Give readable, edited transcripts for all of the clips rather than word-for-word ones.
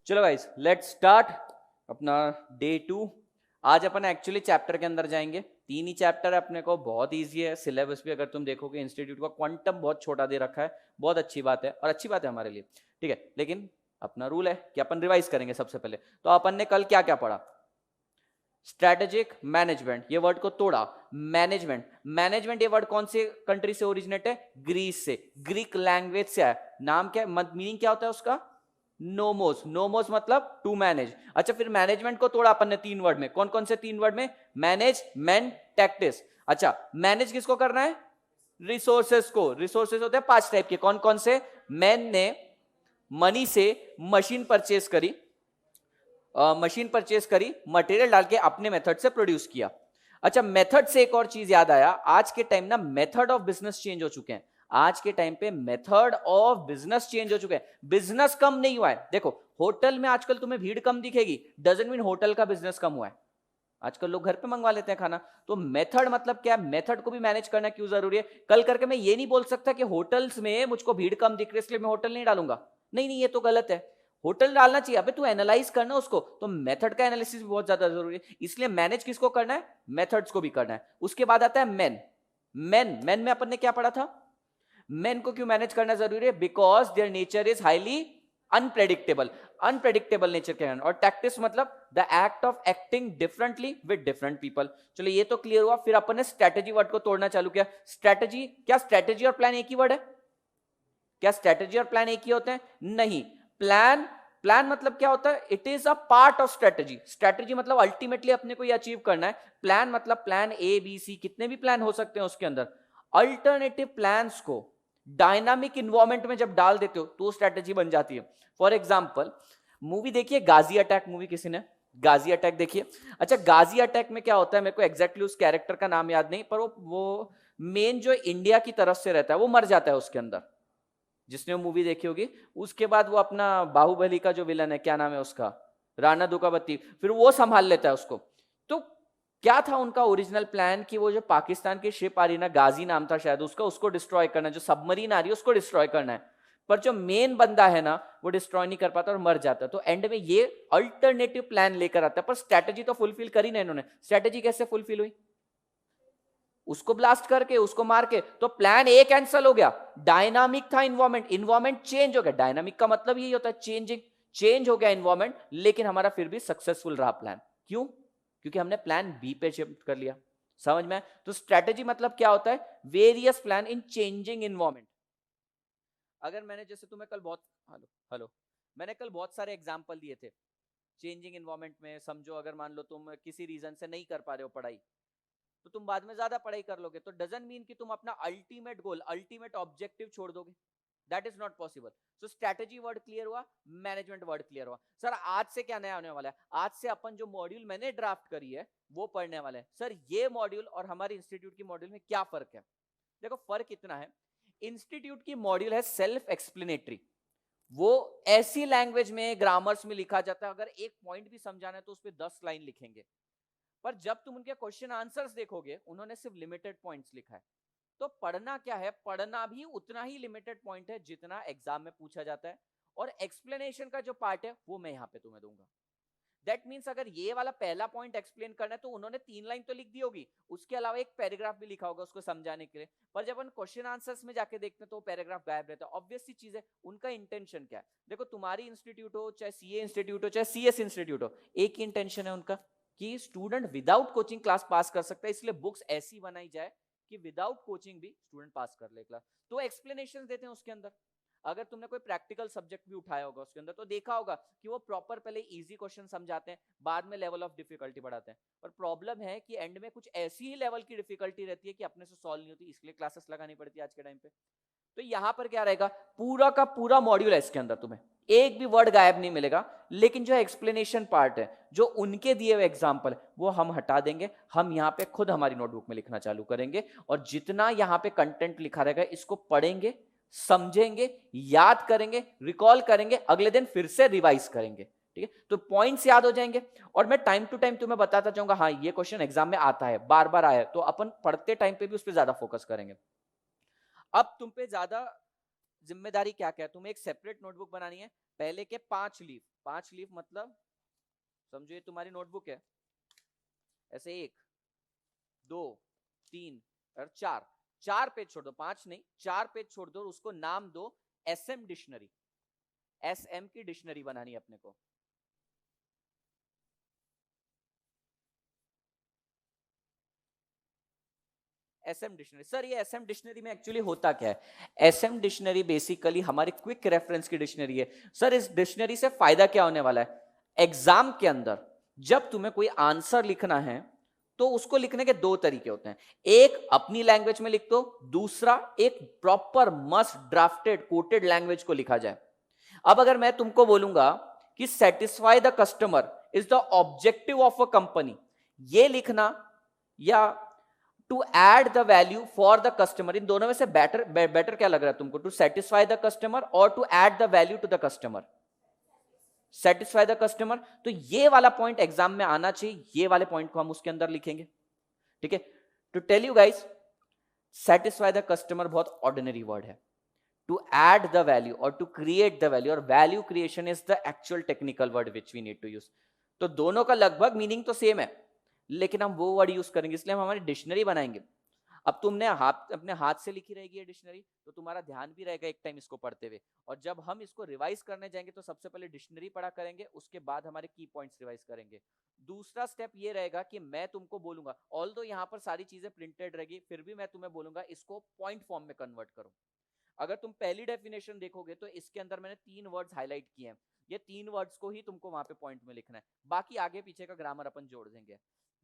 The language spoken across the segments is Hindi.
चलो गाइस लेट्स स्टार्ट अपना डे 2। आज अपन एक्चुअली चैप्टर के अंदर जाएंगे। 3 ही चैप्टर है अपने को, बहुत इजी है। सिलेबस भी अगर तुम देखोगे इंस्टीट्यूट का क्वांटम बहुत छोटा दे रखा है, बहुत अच्छी बात है और अच्छी बात है हमारे लिए, ठीक है। लेकिन अपना रूल है कि अपन रिवाइज करेंगे सबसे पहले। तो अपन ने कल क्या क्या पढ़ा? स्ट्रेटेजिक मैनेजमेंट, ये वर्ड को तोड़ा। मैनेजमेंट, मैनेजमेंट ये वर्ड कौन से कंट्री से ओरिजिनेट है? ग्रीस से, ग्रीक लैंग्वेज से है। नाम क्या, मीनिंग क्या होता है उसका? नोमोस, नोमोस मतलब टू मैनेज। अच्छा, फिर मैनेजमेंट को तोड़ा अपन ने 3 वर्ड में। कौन कौन से 3 वर्ड में? Manage, main, tactics. अच्छा, मैनेज किसको करना है? रिसोर्सेस को। रिसोर्सेस होते हैं 5 टाइप के। कौन कौन से? मैन ने मनी से मशीन परचेज करी, मटेरियल डाल के अपने मेथड से प्रोड्यूस किया। अच्छा, मेथड से एक और चीज याद आया, आज के टाइम ना मेथड ऑफ बिजनेस चेंज हो चुके हैं। आज के टाइम पे मेथड ऑफ बिजनेस चेंज हो चुके हैं। बिजनेस कम नहीं हुआ है। देखो, होटल में आजकल तुम्हें भीड़ कम दिखेगी, डजंट मीन होटल का बिजनेस कम हुआ है। आजकल लोग घर पे मंगवा लेते हैं खाना। तो मेथड मतलब क्या? मेथड को भी मैनेज करना क्यों जरूरी है? कल करके मैं ये नहीं बोल सकता कि होटल्स में मुझको भीड़ कम दिख रही है इसलिए मैं होटल नहीं डालूंगा। नहीं नहीं, ये तो गलत है। होटल डालना चाहिए। अबे तू एनालाइज करना उसको, तो मेथड का एनालिसिस भी बहुत ज्यादा जरूरी है। इसलिए मैनेज किसको करना है? मेथड्स को भी करना है। उसके बाद आता है मेन। मेन में अपन ने क्या पढ़ा था? मेन को क्यों मैनेज करना जरूरी है? Because their nature is highly unpredictable, unpredictable nature के हैं। और टैक्टिस मतलब the act of acting differently with different people. चलो ये तो क्लियर हुआ। फिर अपन ने स्ट्रेटेजी वर्ड को तोड़ना चालू किया। स्ट्रेटेजी क्या? स्ट्रेटेजी और प्लान एक ही वर्ड है क्या? स्ट्रेटेजी और प्लान एक ही होते हैं? नहीं। प्लान, प्लान मतलब क्या होता है? It is a part of strategy. Strategy मतलब अल्टीमेटली अपने को ये अचीव करना है। प्लान मतलब प्लान ए बी सी, कितने भी प्लान हो सकते हैं उसके अंदर। अल्टरनेटिव प्लान्स को डायनामिक इन्वायरमेंट में जब डाल देते हो तो स्ट्रेटेजी बन जाती है। फॉर एग्जाम्पल, मूवी देखिए गाजी अटैक। मूवी किसी ने गाजी अटैक देखिए? अच्छा, गाजी अटैक में क्या होता है, मेरे को एग्जैक्टली उस कैरेक्टर का नाम याद नहीं, पर वो मेन जो इंडिया की तरफ से रहता है वो मर जाता है उसके अंदर, जिसने वो मूवी देखी होगी। उसके बाद वो अपना बाहुबली का जो विलन है, क्या नाम है उसका, राणा दुकावती, फिर वो संभाल लेता है उसको। तो क्या था उनका ओरिजिनल प्लान कि वो जो पाकिस्तान की शिप आ रही ना, गाजी नाम था शायद उसका, उसको डिस्ट्रॉय करना, जो सबमरीन आ रही है उसको डिस्ट्रॉय करना है। पर जो मेन बंदा है ना वो डिस्ट्रॉय नहीं कर पाता और मर जाता। तो एंड में ये अल्टरनेटिव प्लान लेकर आता है। पर स्ट्रेटेजी तो फुलफिल करी ना इन्होंने। स्ट्रेटेजी कैसे फुलफिल हुई? उसको ब्लास्ट करके, उसको मार के। तो प्लान ए कैंसिल हो गया। डायनामिक था इन्वायरमेंट, इन्वायरमेंट चेंज हो गया। डायनामिक का मतलब यही होता है चेंजिंग। चेंज हो गया इन्वायरमेंट, लेकिन हमारा फिर भी सक्सेसफुल रहा प्लान। क्यों? क्योंकि हमने प्लान बी पे शिफ्ट कर लिया। समझ में? तो स्ट्रेटेजी मतलब क्या होता है? Various plan in changing environment. अगर मैंने जैसे तुम्हें कल बहुत, हेलो हेलो, मैंने कल बहुत सारे एग्जांपल दिए थे चेंजिंग इन्वायरमेंट में। समझो अगर मान लो तुम किसी रीजन से नहीं कर पा रहे हो पढ़ाई, तो तुम बाद में ज्यादा पढ़ाई कर लोगे, तो डजंट मीन कि तुम अपना अल्टीमेट गोल, अल्टीमेट ऑब्जेक्टिव छोड़ दोगे। That is not possible. So strategy word clear हुआ, मैनेजमेंट वर्ड क्लियर हुआ। सर आज से क्या नया होने वाला है? आज से अपन जो मॉड्यूल मैंने ड्राफ्ट करी है वो पढ़ने वाले हैं। सर ये मॉड्यूल और हमारे इंस्टीट्यूट की मॉड्यूल में क्या फर्क है? देखो फर्क इतना है, इंस्टीट्यूट की मॉड्यूल है सेल्फ एक्सप्लेनेटरी। वो ऐसी लैंग्वेज में, ग्रामर्स में लिखा जाता है, अगर एक पॉइंट भी समझाना है तो उस पर 10 लाइन लिखेंगे। पर जब तुम उनके क्वेश्चन आंसर्स देखोगे, उन्होंने सिर्फ लिमिटेड पॉइंट्स लिखा है। तो पढ़ना क्या है? पढ़ना भी उतना ही लिमिटेड पॉइंट है जितना एग्जाम में पूछा जाता है। और एक्सप्लेनेशन का जो पार्ट है वो मैं यहां पे तुम्हें दूंगा। दैट मीन्स अगर ये वाला पहला पॉइंट एक्सप्लेन करना है तो उन्होंने 3 लाइन तो लिख दी होगी, उसके अलावा एक पैराग्राफ भी लिखा होगा उसको समझाने के लिए। पर जब हम क्वेश्चन आंसर्स में जाके देखते हैं तो पैराग्राफ गायब रहता है। ऑब्वियस सी चीज है, उनका इंटेंशन क्या है? देखो तुम्हारी इंस्टीट्यूट हो, चाहे सीए इंस्टीट्यूट हो, चाहे सीएस इंस्टीट्यूट हो, एक ही इंटेंशन है उनका कि student without coaching class pass कर सकता है। इसलिए बुक्स ऐसी बनाई जाए कि विदाउट कोचिंग भी स्टूडेंट पास कर ले क्लास। तो एक्सप्लेनेशन देते हैं उसके अंदर। अगर तुमने कोई प्रैक्टिकल सब्जेक्ट भी उठाया होगा उसके अंदर तो देखा होगा कि वो प्रॉपर पहले इजी क्वेश्चन समझाते हैं, बाद में लेवल ऑफ डिफिकल्टी बढ़ाते हैं। पर प्रॉब्लम है कि एंड में कुछ ऐसी ही लेवल की डिफिकल्टी रहती है कि अपने से सॉल्व नहीं होती, इसलिए क्लासेस लगानी पड़ती है आज के टाइम पे। तो यहां पर क्या रहेगा, पूरा का पूरा मॉड्यूल है इसके अंदर, तुम्हें एक भी वर्ड गायब नहीं मिलेगा। लेकिन जो एक्सप्लेनेशन पार्ट है, जो उनके दिए हुए एग्जाम्पल, वो हम हटा देंगे। हम यहां पे खुद हमारी नोटबुक में लिखना चालू करेंगे और जितना यहां पे कंटेंट लिखा रहेगा इसको पढ़ेंगे, समझेंगे, याद करेंगे, रिकॉल करेंगे, अगले दिन फिर से रिवाइज करेंगे। ठीक है? तो पॉइंट्स याद हो जाएंगे। और मैं टाइम टू टाइम तुम्हें बताता जाऊंगा, हाँ ये क्वेश्चन एग्जाम में आता है, बार बार आया है, तो अपन पढ़ते टाइम पे भी उस पर ज्यादा फोकस करेंगे। अब तुम पे ज्यादा जिम्मेदारी क्या क्या है, तुम्हें एक सेपरेट नोटबुक बनानी है, पहले के 5 लीफ मतलब समझो ये तुम्हारी नोटबुक है, ऐसे 1 2 3 और 4, 4 पेज छोड़ दो, 5 नहीं 4 पेज छोड़ दो, उसको नाम दो एसएम डिक्शनरी, एसएम की डिक्शनरी बनानी है अपने को। एसएम डिक्शनरी, सर ये एसएम डिक्शनरी में एक्चुअली होता क्या है? एसएम डिक्शनरी बेसिकली हमारी क्विक रेफरेंस की डिक्शनरी है। सर इस डिक्शनरी से फायदा क्या होने वाला है? एग्जाम के अंदर जब तुम्हें कोई आंसर लिखना है तो उसको लिखने के 2 तरीके होते हैं, एक अपनी लैंग्वेज में लिख दो, दूसरा एक proper must drafted quoted language को लिखा जाए। अब अगर मैं तुमको बोलूंगा कि satisfy the customer is the objective of a company, ये लिखना या to add the value for the customer, इन दोनों में से बेटर क्या लग रहा है तुमको? टू सेटिस्फाई द कस्टमर और to add the value to the customer? Satisfy the customer. तो ये वाला पॉइंट एग्जाम में आना चाहिए, ये वाले पॉइंट को हम उसके अंदर लिखेंगे, ठीक है। To tell you guys, satisfy the customer बहुत ऑर्डिनरी वर्ड है, टू एड द वैल्यू और टू क्रिएट द वैल्यू और value creation is the actual technical word which we need to use. तो दोनों का लगभग मीनिंग तो सेम है, लेकिन हम वो वर्ड यूज करेंगे, इसलिए हम हमारी डिक्शनरी बनाएंगे। अब तुमने अपने हाथ से लिखी रहेगी ये डिक्शनरी, तो तुम्हारा ध्यान भी रहेगा एक टाइम इसको पढ़ते हुए, और जब हम इसको रिवाइज करने जाएंगे तो सबसे पहले डिक्शनरी पढ़ा करेंगे, उसके बाद हमारे की पॉइंट्स रिवाइज करेंगे। दूसरा स्टेप ये रहेगा कि मैं तुमको बोलूंगा, ऑल्दो यहाँ पर सारी चीजें प्रिंटेड रहेगी, फिर भी मैं तुम्हें बोलूंगा इसको पॉइंट फॉर्म में कन्वर्ट करो। अगर तुम पहली डेफिनेशन देखोगे तो इसके अंदर मैंने 3 वर्ड्स हाईलाइट किए हैं, ये 3 वर्ड्स को ही तुमको वहां पे पॉइंट में लिखना है, बाकी आगे पीछे का ग्रामर अपन जोड़ देंगे।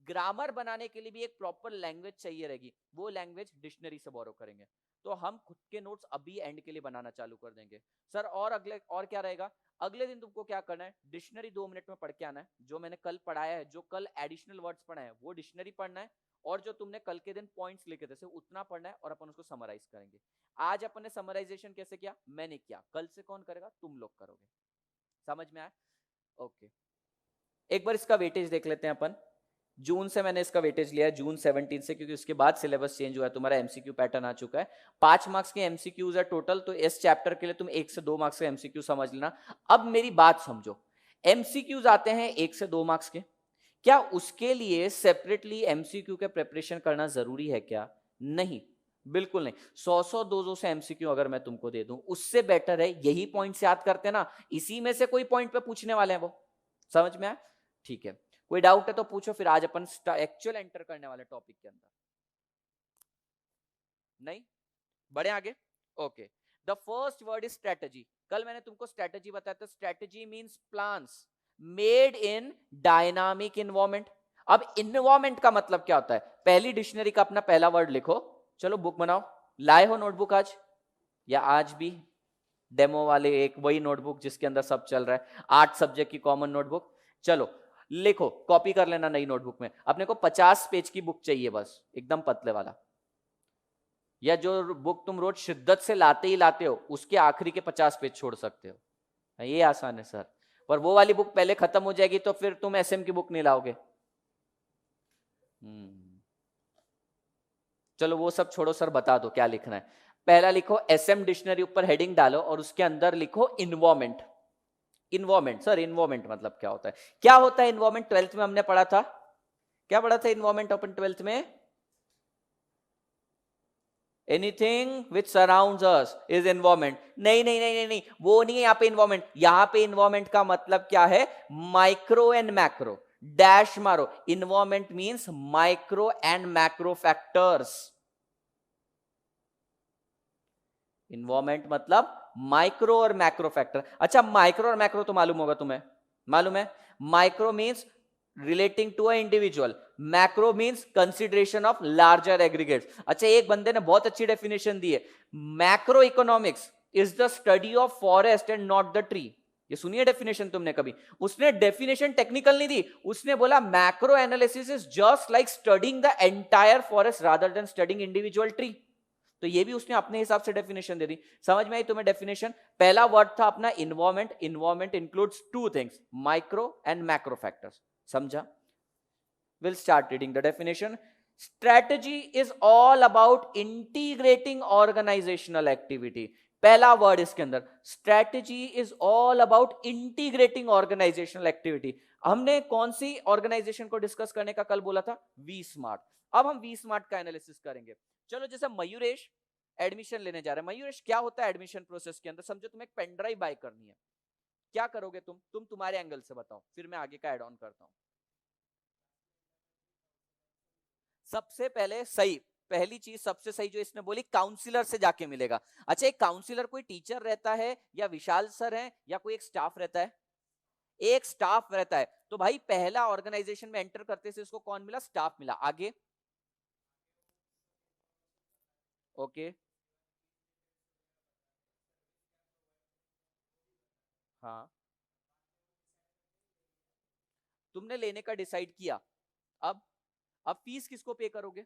ग्रामर बनाने के लिए भी एक प्रॉपर लैंग्वेज चाहिए रहेगी, वो लैंग्वेज डिक्शनरी से बोरो करेंगे। तो हम खुद के नोट्स अभी एंड के लिए बनाना चालू कर देंगे सर। और अगले और क्या रहेगा, अगले दिन तुमको क्या करना है, डिक्शनरी 2 मिनट में पढ़ के आना है, जो मैंने कल पढ़ाया है, जो कल एडिशनल वर्ड्स पढ़ा है वो डिक्शनरी पढ़ना है, और जो तुमने कल के दिन पॉइंट्स लिखे थे सिर्फ उतना पढ़ना है, और अपन उसको समराइज करेंगे। आज अपन ने समराइजेशन कैसे किया, मैंने किया, कल से कौन करेगा, तुम लोग करोगे। समझ में आया? ओके, एक बार इसका वेटेज देख लेते हैं अपन। जून से मैंने इसका वेटेज लिया है, जून 17 से, क्योंकि उसके बाद सिलेबस चेंज हुआ है, तुम्हारा एमसीक्यू पैटर्न आ चुका है। 5 मार्क्स के एमसीक्यूज है टोटल, तो इस चैप्टर के लिए तुम 1 से 2 मार्क्स का एमसीक्यू समझ लेना। अब मेरी बात समझो, एमसीक्यूज आते हैं 1 से 2 मार्क्स के, क्या उसके लिए सेपरेटली एमसीक्यू के प्रिपरेशन करना जरूरी है क्या? नहीं, बिल्कुल नहीं। 100 200 से एमसीक्यू अगर मैं तुमको दे दूं, उससे बेटर है यही पॉइंट्स याद करते ना, इसी में से कोई पॉइंट पे पूछने वाले हैं वो। समझ में आया? ठीक है, कोई डाउट है तो पूछो, फिर आज अपन एक्चुअल एंटर करने वाले टॉपिक के अंदर। नहीं, बढ़े आगे। Okay, the first word is strategy. कल मैंने तुमको स्ट्रेटजी बताया था, strategy means plans made in dynamic environment. अब इन्वायरमेंट का मतलब क्या होता है? पहली डिक्शनरी का अपना पहला वर्ड लिखो, चलो बुक बनाओ। लाए हो नोटबुक आज, या आज भी डेमो वाले एक वही नोटबुक जिसके अंदर सब चल रहा है, 8 सब्जेक्ट की कॉमन नोटबुक? चलो लिखो, कॉपी कर लेना नई नोटबुक में। अपने को 50 पेज की बुक चाहिए बस, एकदम पतले वाला, या जो बुक तुम रोज शिद्दत से लाते ही लाते हो उसके आखिरी के 50 पेज छोड़ सकते हो। ये आसान है सर, पर वो वाली बुक पहले खत्म हो जाएगी तो फिर तुम एसएम की बुक नहीं लाओगे। चलो वो सब छोड़ो सर, बता दो क्या लिखना है। पहला लिखो एसएम डिक्शनरी, ऊपर हेडिंग डालो और उसके अंदर लिखो इन्वायरमेंट। इन्वायरमेंट, सर इन्वायरमेंट मतलब क्या होता है? क्या होता है इन्वायरमेंट? 12th में हमने पढ़ा था, क्या पढ़ा था इन्वायरमेंट अपन 12th में? Anything which surrounds us is environment. नहीं नहीं नहीं नहीं नहीं, वो नहीं है यहाँ पे इन्वायरमेंट। यहाँ पे इन्वायरमेंट का मतलब क्या है? माइक्रो एंड मैक्रो, डैश मारो। Environment means micro and macro factors. Environment मतलब माइक्रो और मैक्रो फैक्टर। अच्छा, माइक्रो और मैक्रो तो मालूम होगा तुम्हें, मालूम है? Micro means relating to a individual, macro means consideration of larger aggregates. अच्छा, एक बंदे ने बहुत अच्छी डेफिनेशन दी है, macro economics is the study of forest and not the tree. ये सुनिए डेफिनेशन तुमने कभी? उसने डेफिनेशन टेक्निकल नहीं दी, उसने बोला macro analysis is just like studying the entire forest rather than studying individual tree. तो ये भी उसने अपने हिसाब से डेफिनेशन दे दी। समझ में आई तुम्हें डेफिनेशन? पहला वर्ड था अपना environment. Environment includes 2 things, micro and macro factors. समझा? We'll start reading the definition. Strategy is all about integrating organizational activity. पहला वर्ड इसके अंदर strategy is all about integrating organizational activity. हमने कौन सी ऑर्गेनाइजेशन को डिस्कस करने का कल बोला था? We smart. अब हम वी स्मार्ट का एनालिसिस करेंगे। चलो, जैसे मयूरेश एडमिशन लेने जा रहे हैं। मयूरेश, क्या होता है एडमिशन प्रोसेस के अंदर? समझो तुम्हें एक पेन ड्राइव बाय करनी है, क्या करोगे तुम तुम्हारे एंगल से बताओ, फिर मैं आगे का एड ऑन करता हूं। सबसे पहले सही, पहली चीज सबसे सही जो इसने बोली, काउंसलर से जाके मिलेगा। अच्छा, एक काउंसलर कोई टीचर रहता है या विशाल सर है या कोई एक स्टाफ रहता है? एक स्टाफ रहता है। तो भाई पहला ऑर्गेनाइजेशन में एंटर करते से इसको कौन मिला? स्टाफ मिला। आगे? ओके। हाँ, तुमने लेने का डिसाइड किया। अब अब फीस किसको पे करोगे?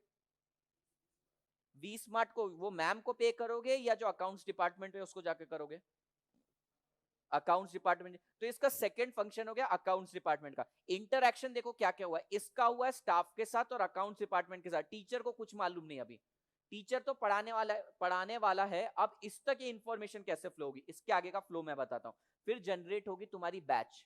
वी स्मार्ट को, वो मैम को पे करोगे या जो अकाउंट्स डिपार्टमेंट है उसको जाके करोगे? Accounts department. तो इसका सेकंड फंक्शन हो गया अकाउंट्स डिपार्टमेंट का। इंटरएक्शन देखो क्या क्या हुआ है, इसका हुआ है स्टाफ के साथ और अकाउंट्स डिपार्टमेंट के साथ। टीचर को कुछ मालूम नहीं अभी, टीचर तो पढ़ाने वाला है। अब इस तक ये इंफॉर्मेशन कैसे फ्लो होगी, इसके आगे का फ्लो मैं बताता हूं। फिर जनरेट होगी तुम्हारी बैच,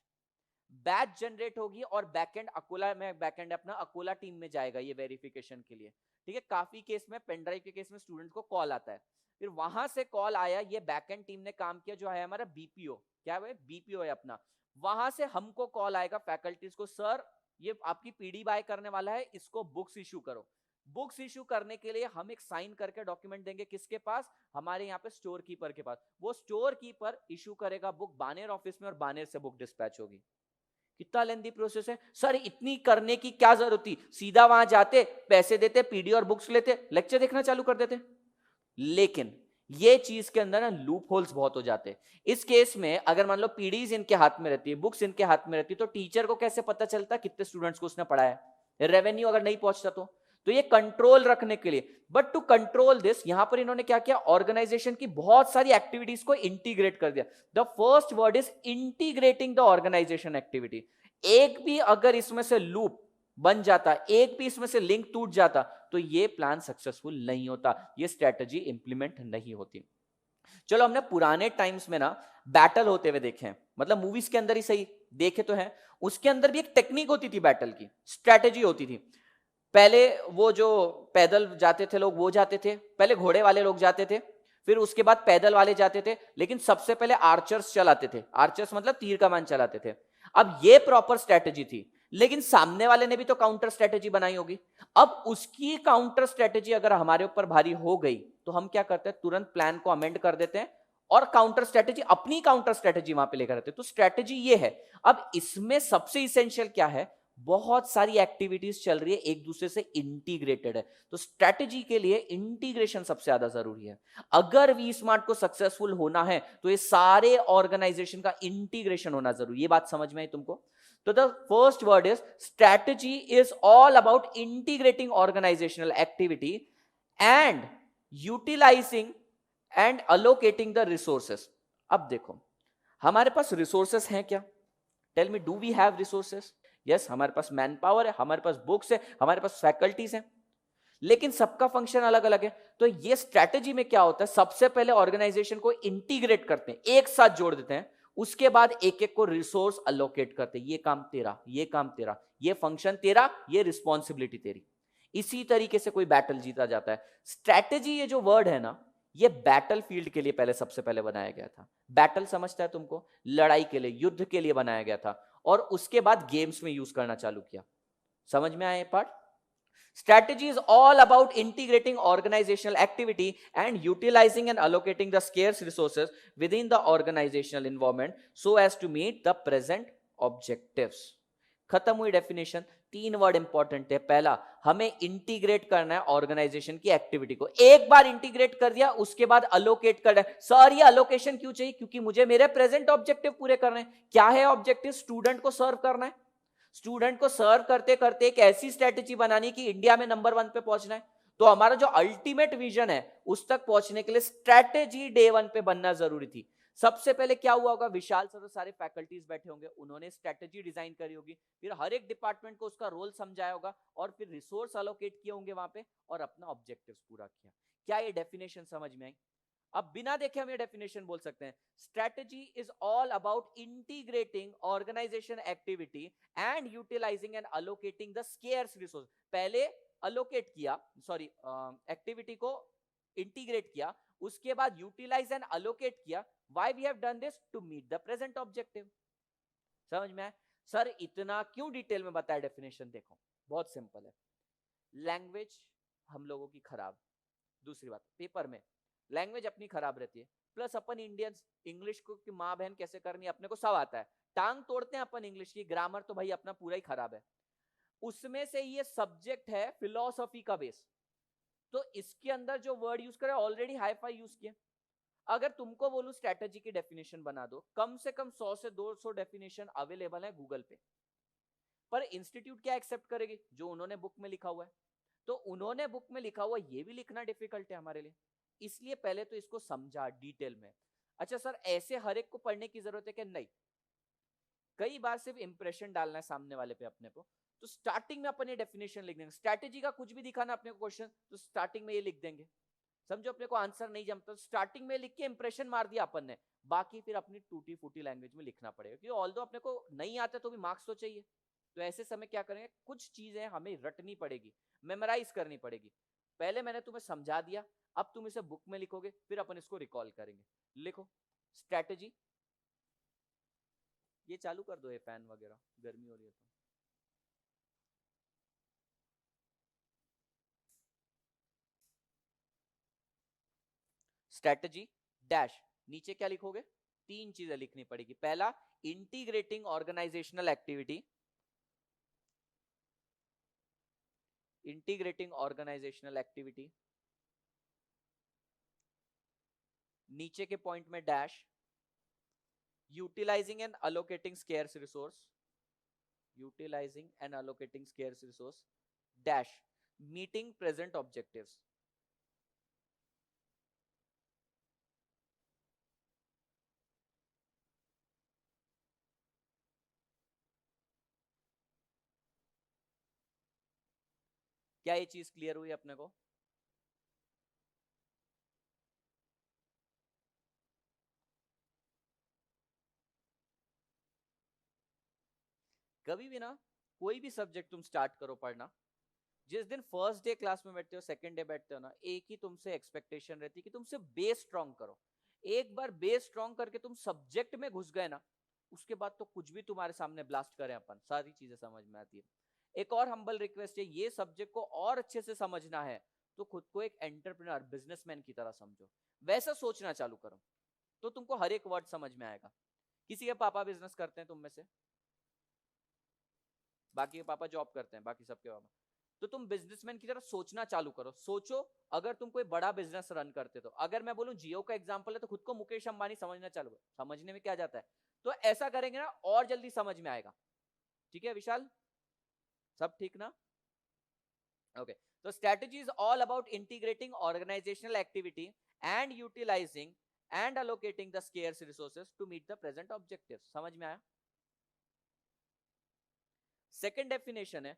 बैच जनरेट होगी और बैकएंड अकोला में, बैकएंड अपना अकोला टीम में जाएगा ये वेरिफिकेशन के लिए। ठीक है, काफी केस में, पेनड्राइव के केस में स्टूडेंट को कॉल आता है, फिर वहां से कॉल आया, ये बैकएंड टीम ने काम किया, जो है हमारा बीपीओ, क्या है बीपीओ है अपना। वहां से हमको कॉल आएगा फैकल्टीज को, सर ये आपकी पीडी बाय करने वाला है, इसको बुक्स इशू करो। बुक्स इशू करने के लिए हम एक साइन करके डॉक्यूमेंट देंगे, किसके पास? हमारे यहाँ पे स्टोर कीपर के पास। वो स्टोर कीपर इशू करेगा बुक बानेर ऑफिस में और बानेर से बुक डिस्पैच होगी। कितना लेंदी प्रोसेस है सर, इतनी करने की क्या जरूरत थी? सीधा वहां जाते, पैसे देते, पीडी और बुक्स लेते, लेक्चर देखना चालू कर देते। लेकिन ये चीज के अंदर ना लूप होल्स बहुत हो जाते हैं। इस केस में अगर मान लो पीडीज इनके हाथ में रहती है, बुक्स इनके हाथ में रहती है, तो टीचर को कैसे पता चलता कितने स्टूडेंट्स को उसने पढ़ाया? रेवेन्यू अगर नहीं पहुंचता तो ये कंट्रोल रखने के लिए, बट टू कंट्रोल दिस, यहां पर इन्होंने क्या किया? ऑर्गेनाइजेशन की बहुत सारी एक्टिविटीज को इंटीग्रेट कर दिया। The first word is integrating the organization activity. एक भी अगर इसमें से लूप बन जाता, एक भी इसमें से लिंक टूट जाता, तो ये प्लान सक्सेसफुल नहीं होता, ये स्ट्रेटजी इंप्लीमेंट नहीं होती। चलो, हमने पुराने टाइम्स में ना बैटल होते हुए देखे हैं, मतलब मूवीज के अंदर ही सही देखे तो हैं, उसके अंदर भी एक टेक्निक होती थी बैटल की, स्ट्रेटजी होती थी। पहले वो जो पैदल जाते थे लोग वो जाते थे, पहले घोड़े वाले लोग जाते थे, फिर उसके बाद पैदल वाले जाते थे, लेकिन सबसे पहले आर्चर्स चलाते थे। आर्चर्स मतलब तीर कमान चलाते थे। अब ये प्रॉपर स्ट्रेटजी थी, लेकिन सामने वाले ने भी तो काउंटर स्ट्रेटजी बनाई होगी। अब उसकी काउंटर स्ट्रेटजी अगर हमारे ऊपर भारी हो गई, तो हम क्या करते हैं? तुरंत प्लान को अमेंड कर देते हैं और काउंटर स्ट्रेटजी, अपनी काउंटर स्ट्रेटजी वहां पे लेकर आते हैं। तो स्ट्रेटजी ये है। अब इसमें सबसे इसेंशियल क्या है? बहुत सारी एक्टिविटीज चल रही है, एक दूसरे से इंटीग्रेटेड है, तो स्ट्रेटजी के लिए इंटीग्रेशन सबसे ज्यादा जरूरी है। अगर वी स्मार्ट को सक्सेसफुल होना है तो ये सारे ऑर्गेनाइजेशन का इंटीग्रेशन होना जरूरी है। ये बात समझ में आई तुमको? तो the first word is strategy is all about integrating organizational activity and utilizing and allocating the resources. अब देखो, हमारे पास रिसोर्सेस हैं क्या? Tell me, do we have resources? Yes, हमारे पास मैन पावर है, हमारे पास बुक्स है, हमारे पास फैकल्टीज हैं, लेकिन सबका फंक्शन अलग अलग है। तो ये स्ट्रैटेजी में क्या होता है? सबसे पहले ऑर्गेनाइजेशन को इंटीग्रेट करते हैं, एक साथ जोड़ देते हैं, उसके बाद एक एक को रिसोर्स अलोकेट करते हैं। ये काम तेरा, ये काम तेरा, ये फंक्शन तेरा, ये रिस्पॉन्सिबिलिटी तेरी। इसी तरीके से कोई बैटल जीता जाता है। स्ट्रैटेजी ये जो वर्ड है ना, ये बैटल फील्ड के लिए पहले सबसे पहले बनाया गया था। बैटल समझता है तुमको? लड़ाई के लिए, युद्ध के लिए बनाया गया था, और उसके बाद गेम्स में यूज करना चालू किया। समझ में आया ये part? Strategy is all about integrating organizational activity and utilizing and allocating the scarce resources within the organizational environment so as to meet the present objectives. खत्म हुई डेफिनेशन। तीन वर्ड इंपॉर्टेंट है। पहला, हमें इंटीग्रेट करना है ऑर्गेनाइजेशन की एक्टिविटी को। एक बार इंटीग्रेट कर दिया, उसके बाद अलोकेट करना है। सर ये अलोकेशन क्यों चाहिए? क्योंकि मुझे मेरे प्रेजेंट ऑब्जेक्टिव पूरे करने हैं। क्या है ऑब्जेक्टिव? स्टूडेंट को सर्व करना है। स्टूडेंट को सर्व करते करते एक ऐसी स्ट्रेटेजी बनानी कि इंडिया में नंबर 1 पे पहुंचना है। तो हमारा जो अल्टीमेट विजन है उस तक पहुंचने के लिए स्ट्रेटेजी डे 1 पे बनना जरूरी थी। सबसे पहले क्या हुआ होगा? विशाल सर और सारे फैकल्टीज बैठे होंगे, उन्होंने स्ट्रेटेजी डिजाइन करी होगी, फिर हर एक डिपार्टमेंट को उसका रोल समझाया होगा, और फिर रिसोर्स अलोकेट किए होंगे वहां पे, और अपना ऑब्जेक्टिव्स पूरा किया। क्या ये डेफिनेशन समझ में आई? अब बिना देखे हम ये डेफिनेशन बोल सकते हैं, strategy is all about integrating organization activity and utilizing and allocating the scarce resource. पहले अलोकेट किया, सॉरी एक्टिविटी को इंटीग्रेट किया, उसके बाद यूटिलाइज एंड अलोकेट किया। Why we have done this? To meet the present objective. समझ में आया? सर इतना क्यों डिटेल में बताया डेफिनेशन? देखो बहुत सिंपल है, लैंग्वेज हम लोगों की खराब, दूसरी बात पेपर में लैंग्वेज अपनी खराब रहती है, प्लस अपन इंडियंस इंग्लिश को की माँ बहन कैसे करनी अपने को सब आता है, टांग तोड़ते हैं अपन इंग्लिश की, ग्रामर तो भाई अपना पूरा ही खराब है। उसमें से ये सब्जेक्ट है फिलोसॉफी का बेस, तो इसके अंदर जो वर्ड यूज करे ऑलरेडी हाई फाई यूज किया। अगर तुमको बोलूं स्ट्रेटेजी की डेफिनेशन बना दो, कम से कम 100 से 200 डेफिनेशन अवेलेबल है गूगल पे, पर इंस्टीट्यूट क्या एक्सेप्ट करेगी? जो उन्होंने बुक में लिखा हुआ है। तो उन्होंने बुक में लिखा हुआ ये भी लिखना डिफिकल्ट है हमारे लिए, इसलिए पहले तो इसको समझा डिटेल में। अच्छा सर ऐसे हर एक को पढ़ने की जरूरत है कि नहीं? कई बार सिर्फ इंप्रेशन डालना है सामने वाले पे अपने को, तो स्टार्टिंग में अपन ये डेफिनेशन लिख देंगे। स्ट्रैटेजी का कुछ भी दिखाना अपने को क्वेश्चन, तो स्टार्टिंग में ये लिख देंगे। समझो अपने को आंसर नहीं जमता, तो स्टार्टिंग में लिख के इंप्रेशन मार दिया अपन ने, बाकी फिर अपनी टूटी फूटी लैंग्वेज में लिखना पड़ेगा, क्योंकि ऑल्दो अपने को नहीं आता तो भी मार्क्स तो चाहिए। तो ऐसे समय क्या करेंगे, कुछ चीजें हमें रटनी पड़ेगी, मेमोराइज करनी पड़ेगी। पहले मैंने तुम्हें समझा दिया, अब तुम इसे बुक में लिखोगे, फिर अपन इसको रिकॉल करेंगे। लिखो स्ट्रैटेजी। ये चालू कर दो ये फैन वगैरह, गर्मी हो रही है तो। स्ट्रैटेजी डैश, नीचे क्या लिखोगे? तीन चीजें लिखनी पड़ेगी। पहला, integrating organizational activity, integrating organizational activity, नीचे के पॉइंट में dash, utilizing and allocating scarce resource, utilizing and allocating scarce resource, dash, meeting present objectives. क्या ये चीज क्लियर हुई अपने को? कभी भी ना कोई भी सब्जेक्ट तुम स्टार्ट करो पढ़ना, जिस दिन फर्स्ट डे क्लास में बैठते हो, सेकंड डे बैठते हो ना, एक ही तुमसे एक्सपेक्टेशन रहती है कि तुम सिर्फ बेस स्ट्रॉन्ग करो। एक बार बेस स्ट्रॉन्ग करके तुम सब्जेक्ट में घुस गए ना, उसके बाद तो कुछ भी तुम्हारे सामने ब्लास्ट करें अपन, सारी चीजें समझ में आती है। एक और हम्बल रिक्वेस्ट है, ये सब्जेक्ट को और अच्छे से समझना है तो खुद को एक एंटरप्रेन्योर बिजनेसमैन की तरह समझो, वैसा सोचना चालू करो, तो तुमको हर एक वर्ड समझ में आएगा। किसी के पापा बिजनेस करते हैं तुम में से? बाकी के पापा जॉब करते हैं, बाकी सबके पापा। तो तुम बिजनेसमैन की तरह सोचना चालू करो। सोचो अगर तुम कोई बड़ा बिजनेस रन करते, तो अगर मैं बोलूं जियो का एग्जांपल है, तो खुद को मुकेश अंबानी समझना चालू करो। समझने में क्या जाता है? तो ऐसा करेंगे ना और जल्दी समझ में आएगा। ठीक है विशाल, सब ठीक ना? ओके, तो strategy is all about integrating organizational activity and utilizing and allocating the scarce resources to meet the present objective. समझ में आया? सेकेंड डेफिनेशन है,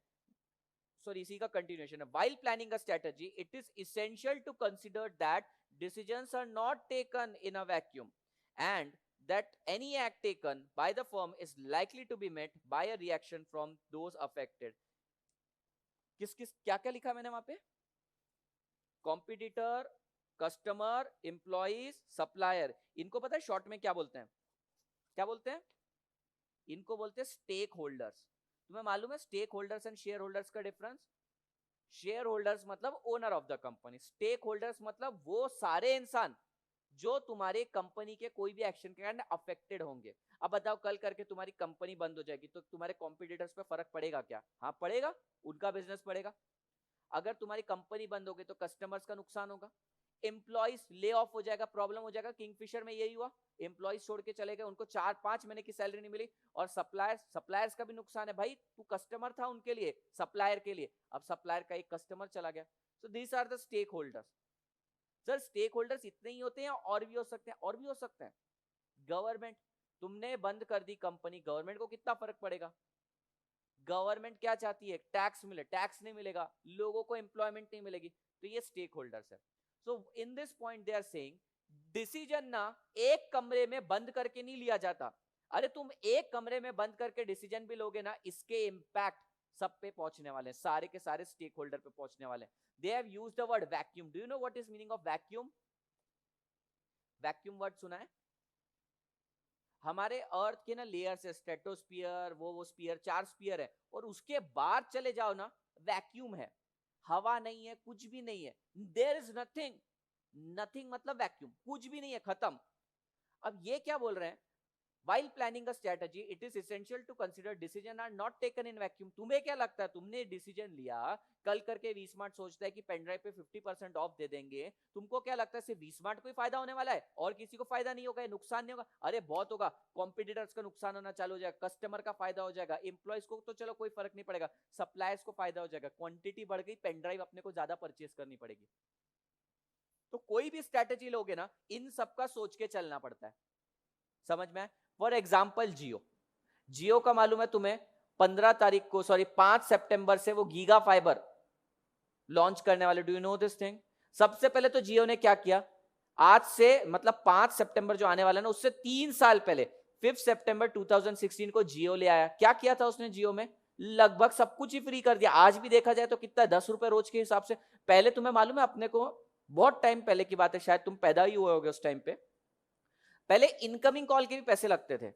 सॉरी इसी का कंटिन्यूएशन है, while planning a strategy it is essential to consider that decisions are not taken in a vacuum and that any act taken by the firm is likely to be met by a reaction from those affected। किस किस क्या क्या लिखा मैंने वहां पे? Competitor, customer, employees, supplier. इनको पता है शॉर्ट में क्या बोलते हैं? क्या बोलते हैं? इनको बोलते हैं स्टेक होल्डर्स। तुम्हें मालूम है stake holders and share holders का डिफरेंस? शेयर होल्डर्स मतलब owner of the company, stake holders मतलब वो सारे इंसान जो तुम्हारे कंपनी के कोई भी एक्शन के कारण अफेक्टेड होंगे। अब बताओ कल करके तुम्हारी कंपनी बंद हो जाएगी तो तुम्हारे कॉम्पिटिटर्स पे फर्क पड़ेगा क्या? हाँ पड़ेगा, उनका बिजनेस पड़ेगा। अगर तुम्हारी कंपनी बंद हो गई तो कस्टमर्स का नुकसान होगा, एम्प्लॉइज ले ऑफ हो जाएगा, प्रॉब्लम हो जाएगा। किंगफिशर में यही हुआ, एम्प्लॉइज छोड़ के चले गए, उनको 4-5 महीने की सैलरी नहीं मिली। और सप्लायर्स का भी नुकसान है भाई, तू कस्टमर था उनके लिए, सप्लायर के लिए, अब सप्लायर का एक कस्टमर चला गया। So these are the stakeholders. Sir stakeholders इतने ही होते हैं और भी हो सकते हैं? और भी हो सकते हैं। गवर्नमेंट, तुमने बंद कर दी कंपनी, गवर्नमेंट को कितना फर्क पड़ेगा? गवर्नमेंट क्या चाहती है? टैक्स मिले, टैक्स नहीं मिलेगा, लोगों को एम्प्लॉयमेंट नहीं मिलेगी, तो ये स्टेक होल्डर्स है। So in this point they are saying decision ना एक कमरे में बंद करके नहीं लिया जाता। अरे तुम एक कमरे में बंद करके डिसीजन भी लोगे ना, इसके इंपैक्ट सब पे पहुंचने वाले हैं, सारे के सारे स्टेक होल्डर पे पहुंचने वाले हैं। दे have used the word vacuum. Do you know what is meaning of vacuum? Vacuum word सुना है? हमारे अर्थ के ना लेयर्स है, स्ट्रेटोस्फीयर, वो स्फीयर, 4 स्फीयर है, और उसके बाद चले जाओ ना, वैक्यूम है, हवा नहीं है, कुछ भी नहीं है, देयर इज नथिंग। नथिंग मतलब वैक्यूम, कुछ भी नहीं है, खत्म। अब ये क्या बोल रहे हैं? While planning a strategy, it is essential to consider decisions are not taken in vacuum. तुम्हें क्या लगता है, तुमने डिसीजन लिया, कल करके वी स्मार्ट सोचता है कि पेन ड्राइव पे 50% ऑफ दे देंगे, तुमको क्या लगता है सिर्फ वी स्मार्ट को ही फायदा होने वाला है और किसी को फायदा नहीं होगा, नुकसान नहीं होगा? अरे बहुत होगा, कॉम्पिटिटर्स का नुकसान होना चालू हो जाएगा, कस्टमर का फायदा हो जाएगा, एम्प्लॉयज को तो चलो कोई फर्क नहीं पड़ेगा, सप्लायर्स को फायदा हो जाएगा, क्वांटिटी बढ़ गई, पेन ड्राइव अपने को ज्यादा परचेस करनी पड़ेगी। तो कोई भी स्ट्रेटेजी लोगे ना, इन सबका सोच के चलना पड़ता है, समझ में? फॉर एग्जाम्पल जियो का मालूम है तुम्हें, 15 तारीख को, सॉरी 5 सितंबर से वो गीगा फाइबर लॉन्च करने वाले। Do you no this thing? सबसे पहले तो जियो ने क्या किया, आज से मतलब 5 सितंबर जो आने वाला है ना, उससे 3 साल पहले 5 सितंबर 2016 को जियो ले आया। क्या किया था उसने जियो में? लगभग सब कुछ ही फ्री कर दिया। आज भी देखा जाए तो कितना, 10 रुपए रोज के हिसाब से। पहले तुम्हें मालूम है, अपने को बहुत टाइम पहले की बात है, शायद तुम पैदा ही हुए होगे उस टाइम पे, पहले इनकमिंग कॉल के भी पैसे लगते थे,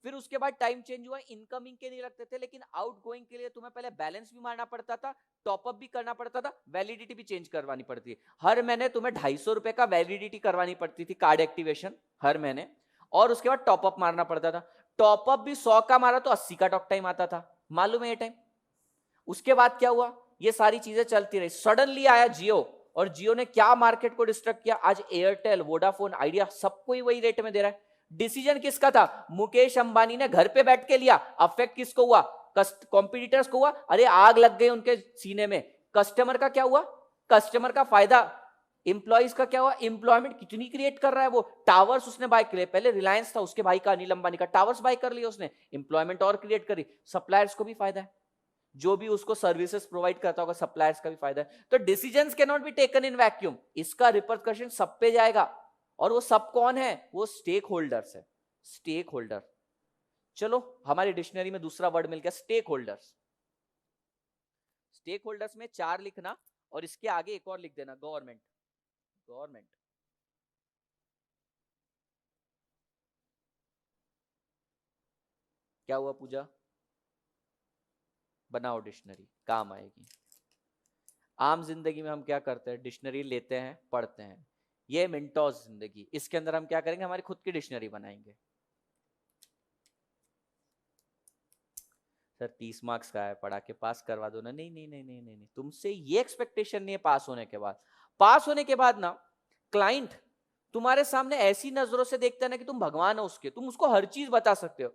फिर उसके बाद टाइम चेंज हुआ, इनकमिंग के नहीं लगते थे, लेकिन आउटगोइंग के लिए तुम्हें पहले बैलेंस भी मारना पड़ता था, टॉपअप भी करना पड़ता था, वैलिडिटी भी चेंज करवानी पड़ती है। हर महीने तुम्हें 250 रुपए का वैलिडिटी करवानी पड़ती थी, कार्ड एक्टिवेशन हर महीने, और उसके बाद टॉपअप मारना पड़ता था। टॉपअप भी 100 का मारा तो 80 का टॉक टाइम आता था, मालूम है ये टाइम? उसके बाद क्या हुआ, ये सारी चीजें चलती रही, सडनली आया जियो, और जियो ने क्या मार्केट को डिस्ट्रक्ट किया। आज एयरटेल, वोडाफोन, आइडिया सबको ही वही रेट में दे रहा है। डिसीजन किसका था? मुकेश अंबानी ने घर पे बैठ के लिया। अफेक्ट किसको हुआ? कॉम्पिटिटर्स को हुआ, अरे आग लग गई उनके सीने में। कस्टमर का क्या हुआ? कस्टमर का फायदा। इंप्लॉइज का क्या हुआ? एम्प्लॉयमेंट कितनी क्रिएट कर रहा है वो। टावर्स उसने बाय किए, पहले रिलायंस था उसके भाई का, अनिल अंबानी का, टावर्स बाय कर लिया उसने, एम्प्लॉयमेंट और क्रिएट करी। सप्लायर्स को भी फायदा है, जो भी उसको सर्विसेज प्रोवाइड करता होगा, सप्लायर्स का भी फायदा है। तो decisions can not be taken in vacuum, इसका रिपरकशन सब पे जाएगा। और वो सब कौन है? वो स्टेक होल्डर्स है, स्टेक होल्डर। चलो हमारी डिक्शनरी में दूसरा वर्ड मिल गया, स्टेक होल्डर्स। स्टेक होल्डर्स में 4 लिखना, और इसके आगे एक और लिख देना, गवर्नमेंट। गवर्नमेंट। क्या हुआ पूजा? बनाओ डिक्शनरी, काम आएगी। आम जिंदगी में हम क्या करते हैं, डिक्शनरी लेते हैं, पढ़ते हैं। ये मिंटोस जिंदगी, इसके अंदर हम क्या करेंगे, हमारी खुद की डिक्शनरी बनाएंगे। सर 30 मार्क्स का है, पढ़ा के पास करवा दो ना। नहीं नहीं नहीं नहीं नहीं, तुमसे ये एक्सपेक्टेशन नहीं है पास होने के बाद। पास होने के बाद ना, क्लाइंट तुम्हारे सामने ऐसी नजरों से देखता है ना कि तुम भगवान हो उसके, तुम उसको हर चीज बता सकते हो।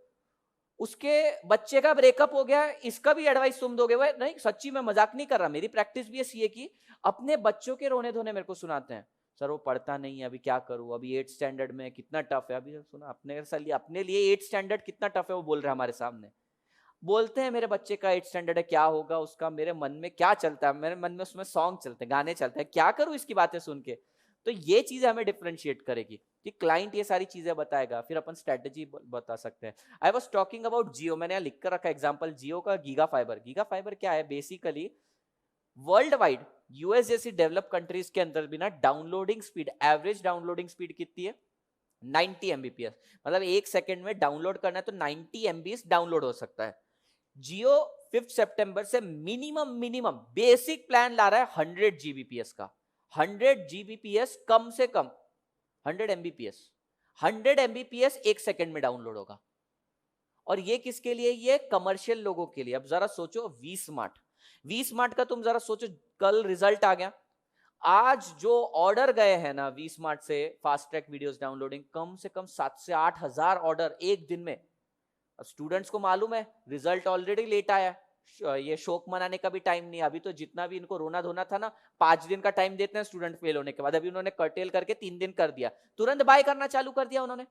उसके बच्चे का ब्रेकअप हो गया, इसका भी एडवाइस तुम दोगे? वह नहीं, सच्ची में मजाक नहीं कर रहा, मेरी प्रैक्टिस भी है सीए की। अपने बच्चों के रोने धोने मेरे को सुनाते हैं, सर वो पढ़ता नहीं है, अभी क्या करूं, अभी 8th स्टैंडर्ड में, कितना टफ है। अभी सुना अपने लिए 8th स्टैंडर्ड कितना टफ है, वो बोल रहे हैं हमारे सामने। बोलते हैं मेरे बच्चे का 8th स्टैंडर्ड है, क्या होगा उसका। मेरे मन में क्या चलता है, मेरे मन में उसमें सॉन्ग चलते हैं, गाने चलते हैं, क्या करूं इसकी बातें सुन के। तो ये चीजें हमें डिफरेंशिएट करेगी कि क्लाइंट ये सारी चीजें बताएगा, फिर अपन स्ट्रेटेजी बता सकते हैं। आई वाज टॉकिंग अबाउट जियो, मैंने यहाँ लिख कर रखा एग्जांपल जियो का। गीगा फाइबर, गीगा फाइबर क्या है? बेसिकली वर्ल्ड वाइड यूएस जैसी डेवलप कंट्रीज के अंदर भी ना, downloading speed, average downloading speed कितनी है? 90 एमबीपीएस। मतलब 1 सेकंड में डाउनलोड करना है तो 90 एमबीस डाउनलोड हो सकता है। जियो 5 सितंबर से मिनिमम बेसिक प्लान ला रहा है 100 जीबीपीएस का। 100 जीबीपीएस कम से कम, 100 एमबीपीएस, 100 एमबीपीएस 1 सेकंड में डाउनलोड होगा। और ये किसके लिए? ये कमर्शियल लोगों के लिए। अब जरा सोचो, वी स्मार्ट, वी स्मार्ट का तुम जरा सोचो, कल रिजल्ट आ गया, आज जो ऑर्डर गए हैं ना वी स्मार्ट से फास्ट ट्रैक वीडियोस डाउनलोडिंग, कम से कम 7 से 8 हजार ऑर्डर एक दिन में। स्टूडेंट्स को मालूम है रिजल्ट ऑलरेडी लेट आया है, ये शोक मनाने का भी टाइम नहीं। अभी तो जितना भी इनको रोना धोना था ना, 5 दिन का टाइम देते हैं स्टूडेंट फेल होने के बाद, अभी उन्होंने कर्टेल करके 3 दिन कर दिया, तुरंत बाय करना चालू कर दिया उन्होंने।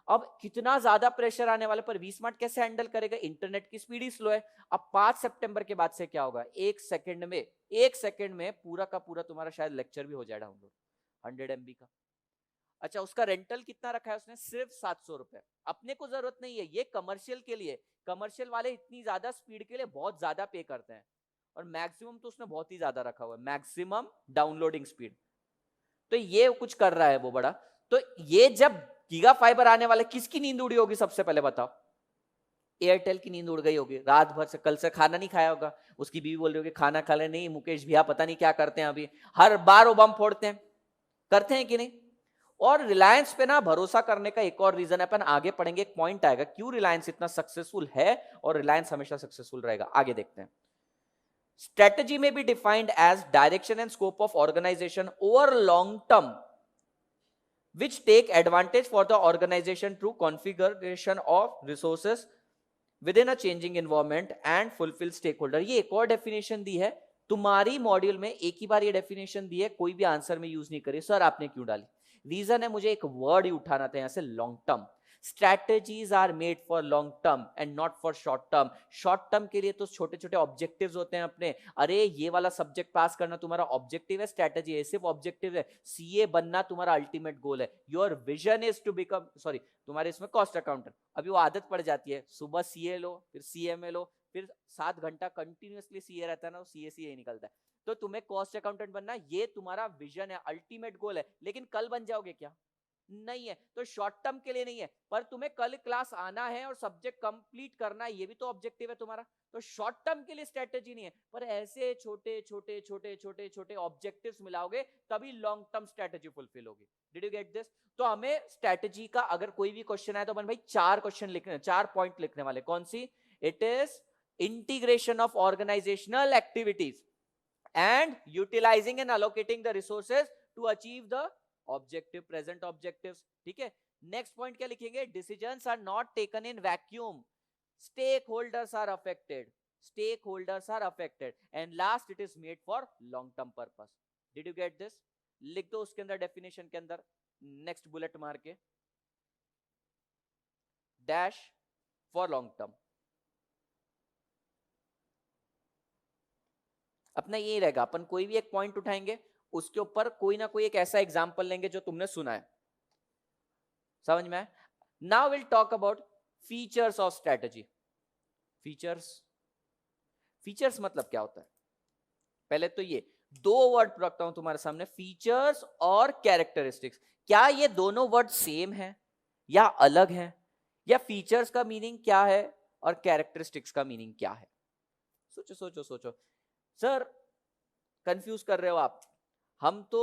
अब कितना ज्यादा प्रेशर आने वाले पर वी स्मार्ट कैसे हैंडल करेगा? इंटरनेट की स्पीड ही स्लो है। अब 5 सितंबर के बाद से क्या होगा, 1 सेकंड में पूरा का पूरा तुम्हारा शायद लेक्चर भी हो जाए डाउनलोड, 100 MB का। अच्छा, उसका रेंटल कितना रखा है उसने? सिर्फ 700 रुपए। अपने को जरूरत नहीं है, ये कमर्शियल के लिए। कमर्शियल वाले इतनी ज्यादा स्पीड के लिए बहुत ज्यादा पे करते हैं, और मैक्सिमम तो उसने बहुत ही ज्यादा रखा हुआ है, मैक्सिमम डाउनलोडिंग स्पीड। तो ये कुछ कर रहा है वो बड़ा। तो ये जब गीगा फाइबर आने वाला, किसकी नींद उड़ी होगी सबसे पहले बताओ? एयरटेल की नींद उड़ गई होगी, रात भर से, कल से खाना नहीं खाया होगा, उसकी बीवी बोल रही होगी खाना खा ले, नहीं मुकेश भैया पता नहीं क्या करते हैं अभी, हर बार वो बम फोड़ते हैं, करते हैं कि नहीं? और रिलायंस पे ना भरोसा करने का एक और रीजन है, अपन आगे पढ़ेंगे, एक पॉइंट आएगा क्यों रिलायंस इतना सक्सेसफुल है और रिलायंस हमेशा सक्सेसफुल रहेगा, आगे देखते हैं। Strategy may be defined as direction and scope of organization over long term, which take advantage for the organization through configuration of resources within a changing environment and fulfill stakeholder। ये एक और डेफिनेशन दी है तुम्हारी मॉड्यूल में, एक ही बार ये डेफिनेशन दी है, कोई भी आंसर में यूज नहीं करी। सर आपने क्यों डाली? रीजन है, मुझे एक वर्ड ही उठाना था यहां से, long term. Strategies are made for long term and not for short term. Short term के लिए तो छोटे छोटे ऑब्जेक्टिव्स होते हैं अपने, अरे ये वाला सब्जेक्ट पास करना तुम्हारा ऑब्जेक्टिव है, स्ट्रैटेजी है सिर्फ ऑब्जेक्टिव है, सीए बनना तुम्हारा अल्टीमेट गोल है, your vision is to become, sorry तुम्हारे इसमें कॉस्ट अकाउंटेंट। अभी वो आदत पड़ जाती है, सुबह सीए लो, फिर सीएमए लो, फिर 7 घंटा कंटिन्यूअसली सीए रहता है ना, सीए सीए निकलता है। तो तुम्हें कॉस्ट अकाउंटेंट बनना, ये तुम्हारा विजन है, अल्टीमेट गोल है, लेकिन कल बन जाओगे क्या? नहीं है। तो शॉर्ट टर्म के लिए नहीं है, पर तुम्हें कल क्लास आना है और सब्जेक्ट कंप्लीट करना है, ये भी तो ऑब्जेक्टिव है तुम्हारा। तो शॉर्ट टर्म के लिए स्ट्रेटेजी नहीं है, पर ऐसे छोटे छोटे छोटे छोटे छोटे ऑब्जेक्टिव्स मिलाओगे तभी लॉन्ग टर्म स्ट्रेटेजी फुलफिल होगी। Did you get this? तो हमें स्ट्रेटेजी का अगर कोई भी क्वेश्चन आए तो अपन भाई 4 क्वेश्चन लिखने, 4 पॉइंट लिखने वाले। कौन सी? It is integration of organisational activities and utilizing and allocating the resources to achieve the objective, present objectives। ठीक है, नेक्स्ट पॉइंट क्या लिखेंगे? decisions are not taken in vacuum, stakeholders are affected, stakeholders are affected, and last it is made for long term purpose। did you get this? लिख दो उसके अंदर डेफिनेशन के अंदर, नेक्स्ट बुलेट मार के, डैश फॉर लॉन्ग टर्म। अपना यही रहेगा, अपन कोई भी एक पॉइंट उठाएंगे, उसके ऊपर कोई ना कोई एक ऐसा एग्जांपल लेंगे जो तुमने सुना है। समझ में आया? Now will talk about features of strategy. Features, features मतलब क्या होता है? पहले तो ये 2 वर्ड रखता हूं तुम्हारे सामने, फीचर्स और कैरेक्टरिस्टिक्स। क्या ये दोनों वर्ड सेम है या अलग है, या फीचर्स का मीनिंग क्या है और कैरेक्टरिस्टिक्स का मीनिंग क्या है? सोचो सोचो सोचो। सर कंफ्यूज कर रहे हो आप, हम तो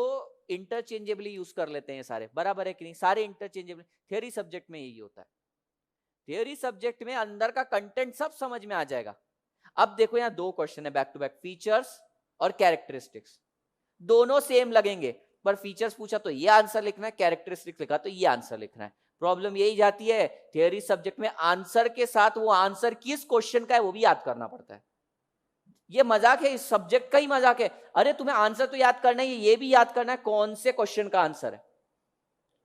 इंटरचेंजेबली यूज कर लेते हैं सारे, बराबर है कि नहीं? सारे इंटरचेंजेबल। थियरी सब्जेक्ट में यही होता है, थियरी सब्जेक्ट में अंदर का कंटेंट सब समझ में आ जाएगा। अब देखो यहाँ 2 क्वेश्चन है बैक टू बैक, फीचर्स और कैरेक्टरिस्टिक्स। दोनों सेम लगेंगे, पर फीचर्स पूछा तो ये आंसर लिखना है, कैरेक्टरिस्टिक्स लिखा तो ये आंसर लिखना है। प्रॉब्लम यही जाती है थियरी सब्जेक्ट में, आंसर के साथ वो आंसर किस क्वेश्चन का है वो भी याद करना पड़ता है। ये मजाक है, इस सब्जेक्ट का ही मजाक है। अरे तुम्हें आंसर तो याद करना है, ये भी याद करना है कौन से क्वेश्चन का आंसर है।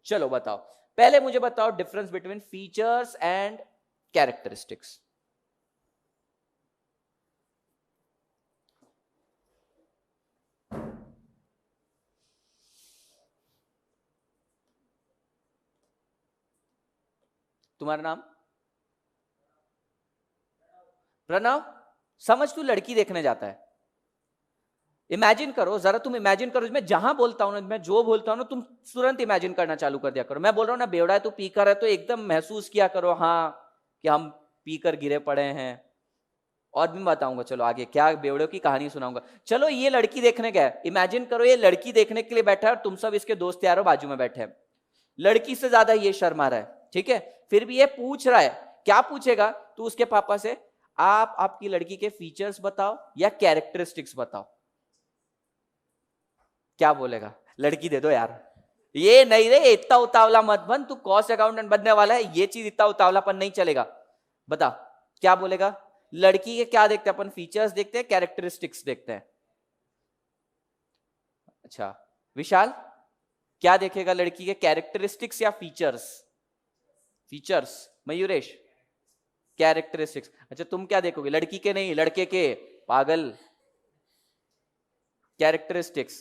चलो बताओ, पहले मुझे बताओ difference between features and characteristics. तुम्हारा नाम? प्रणव। समझ, तू लड़की देखने जाता है। इमेजिन करो जरा, तुम इमेजिन करो, मैं जहां बोलता हूं ना, मैं जो बोलता हूं ना, तुम तुरंत इमेजिन करना चालू कर दिया करो। मैं बोल रहा हूं ना बेवड़ा है, तू पीकर है, तो एकदम महसूस किया करो हाँ कि हम पीकर गिरे पड़े हैं। और भी बताऊंगा, चलो आगे क्या बेवड़े की कहानी सुनाऊंगा। चलो ये लड़की देखने गया, इमेजिन करो ये लड़की देखने के लिए बैठा है और तुम सब इसके दोस्त यारों बाजू में बैठे हैं। लड़की से ज्यादा ये शर्मा रहा है, ठीक है? फिर भी ये पूछ रहा है, क्या पूछेगा तू उसके पापा से? आप आपकी लड़की के फीचर्स बताओ या कैरेक्टरिस्टिक्स बताओ। क्या बोलेगा? लड़की दे दो यार। ये नहीं रे, इतना उतावला मत बन, तू कॉस्ट अकाउंटेंट बनने वाला है, ये चीज इतना उतावलापन नहीं चलेगा। बता क्या बोलेगा? लड़की के क्या देखते हैं अपन? फीचर्स देखते हैं, कैरेक्टरिस्टिक्स देखते हैं। अच्छा विशाल, क्या देखेगा लड़की के, कैरेक्टरिस्टिक्स या फीचर्स? फीचर्स। मयूरेश कैरेक्टरिस्टिक्स। अच्छा तुम क्या देखोगे? लड़की के नहीं, लड़के के, पागल। कैरेक्टरिस्टिक्स।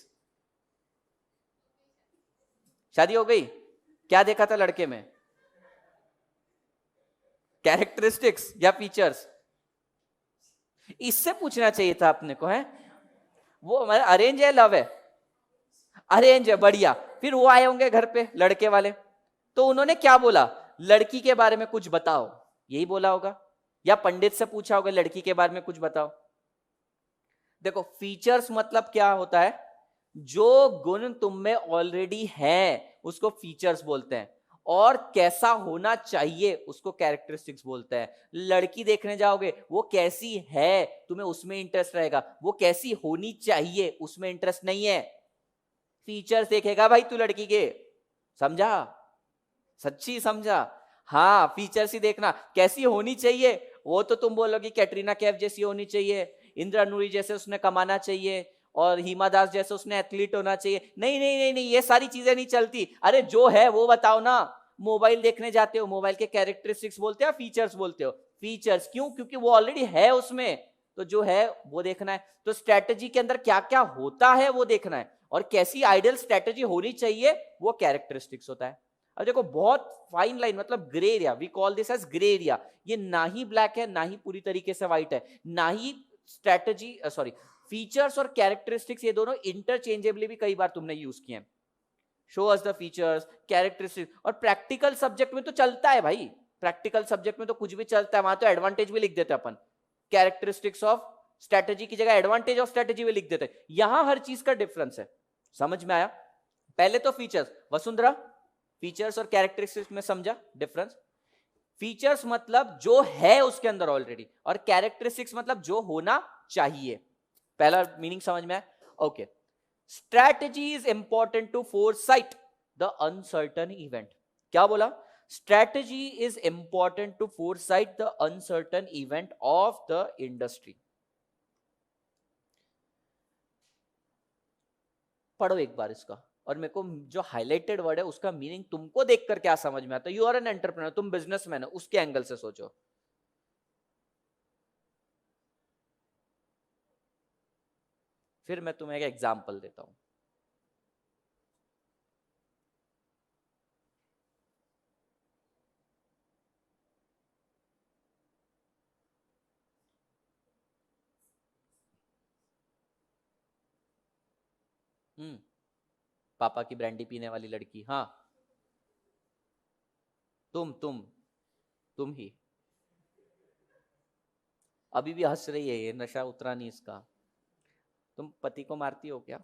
शादी हो गई? क्या देखा था लड़के में? कैरेक्टरिस्टिक्स या फीचर्स? इससे पूछना चाहिए था अपने को, है वो हमारा अरेंज है लव है? अरेंज है, बढ़िया। फिर वो आए होंगे घर पे लड़के वाले, तो उन्होंने क्या बोला, लड़की के बारे में कुछ बताओ, यही बोला होगा, या पंडित से पूछा होगा लड़की के बारे में कुछ बताओ। देखो फीचर्स मतलब क्या होता है, जो गुण तुम में ऑलरेडी है उसको फीचर्स बोलते हैं, और कैसा होना चाहिए उसको कैरेक्टरिस्टिक्स बोलते हैं। लड़की देखने जाओगे, वो कैसी है तुम्हें उसमें इंटरेस्ट रहेगा, वो कैसी होनी चाहिए उसमें इंटरेस्ट नहीं है। फीचर्स देखेगा भाई तू लड़की के, समझा? सच्ची समझा? हाँ फीचर्स ही देखना, कैसी होनी चाहिए वो तो तुम बोलोगे कैटरीना कैफ जैसी होनी चाहिए, इंद्रा नूरी जैसे उसने कमाना चाहिए, और हिमा दास जैसे उसने एथलीट होना चाहिए। नहीं नहीं नहीं नहीं, ये सारी चीजें नहीं चलती। अरे जो है वो बताओ ना। मोबाइल देखने जाते हो, मोबाइल के कैरेक्टरिस्टिक्स बोलते हो, फीचर्स बोलते हो? फीचर्स। क्यों? क्योंकि वो ऑलरेडी है उसमें, तो जो है वो देखना है। तो स्ट्रेटेजी के अंदर क्या क्या होता है वो देखना है, और कैसी आइडियल स्ट्रेटेजी होनी चाहिए वो कैरेक्टरिस्टिक्स होता है। अब देखो बहुत फाइन लाइन, मतलब grey area, we call this as grey area. ये ना ही ब्लैक है ना ही पूरी तरीके से व्हाइट है, ना ही स्ट्रेटेजी सॉरी फीचर्स और कैरेक्टरिस्टिक्स ये दोनों इंटरचेंजेबली भी कई बार तुमने यूज किए हैं। Show us the features, characteristics. और प्रैक्टिकल सब्जेक्ट में तो चलता है भाई, प्रैक्टिकल सब्जेक्ट में तो कुछ भी चलता है, वहां तो एडवांटेज भी लिख देते हैं अपन। कैरेक्टरिस्टिक्स ऑफ स्ट्रेटेजी की जगह एडवांटेज ऑफ स्ट्रेटेजी भी लिख देते हैं। यहां हर चीज का डिफरेंस है। समझ में आया? पहले तो फीचर्स, वसुंधरा फीचर्स और कैरेक्टरिस्टिक्स में समझा डिफरेंस? फीचर्स मतलब जो है उसके अंदर ऑलरेडी, और कैरेक्टरिस्टिक्स मतलब जो होना चाहिए। पहला मीनिंग समझ में आया? Okay. Strategy is important to foresight the uncertain event. क्या बोला? Strategy is important to foresight the uncertain event of the industry. पढ़ो एक बार इसका, और मेरे को जो हाईलाइटेड वर्ड है उसका मीनिंग तुमको देखकर क्या समझ में आता है। यू आर एन एंटरप्रेन्योर, तुम बिजनेसमैन हो, उसके एंगल से सोचो। फिर मैं तुम्हें एक एग्जांपल देता हूं। पापा की ब्रांडी पीने वाली लड़की, हाँ तुम ही अभी भी हंस रही है, ये नशा उतरा नहीं इसका। तुम पति को मारती हो क्या?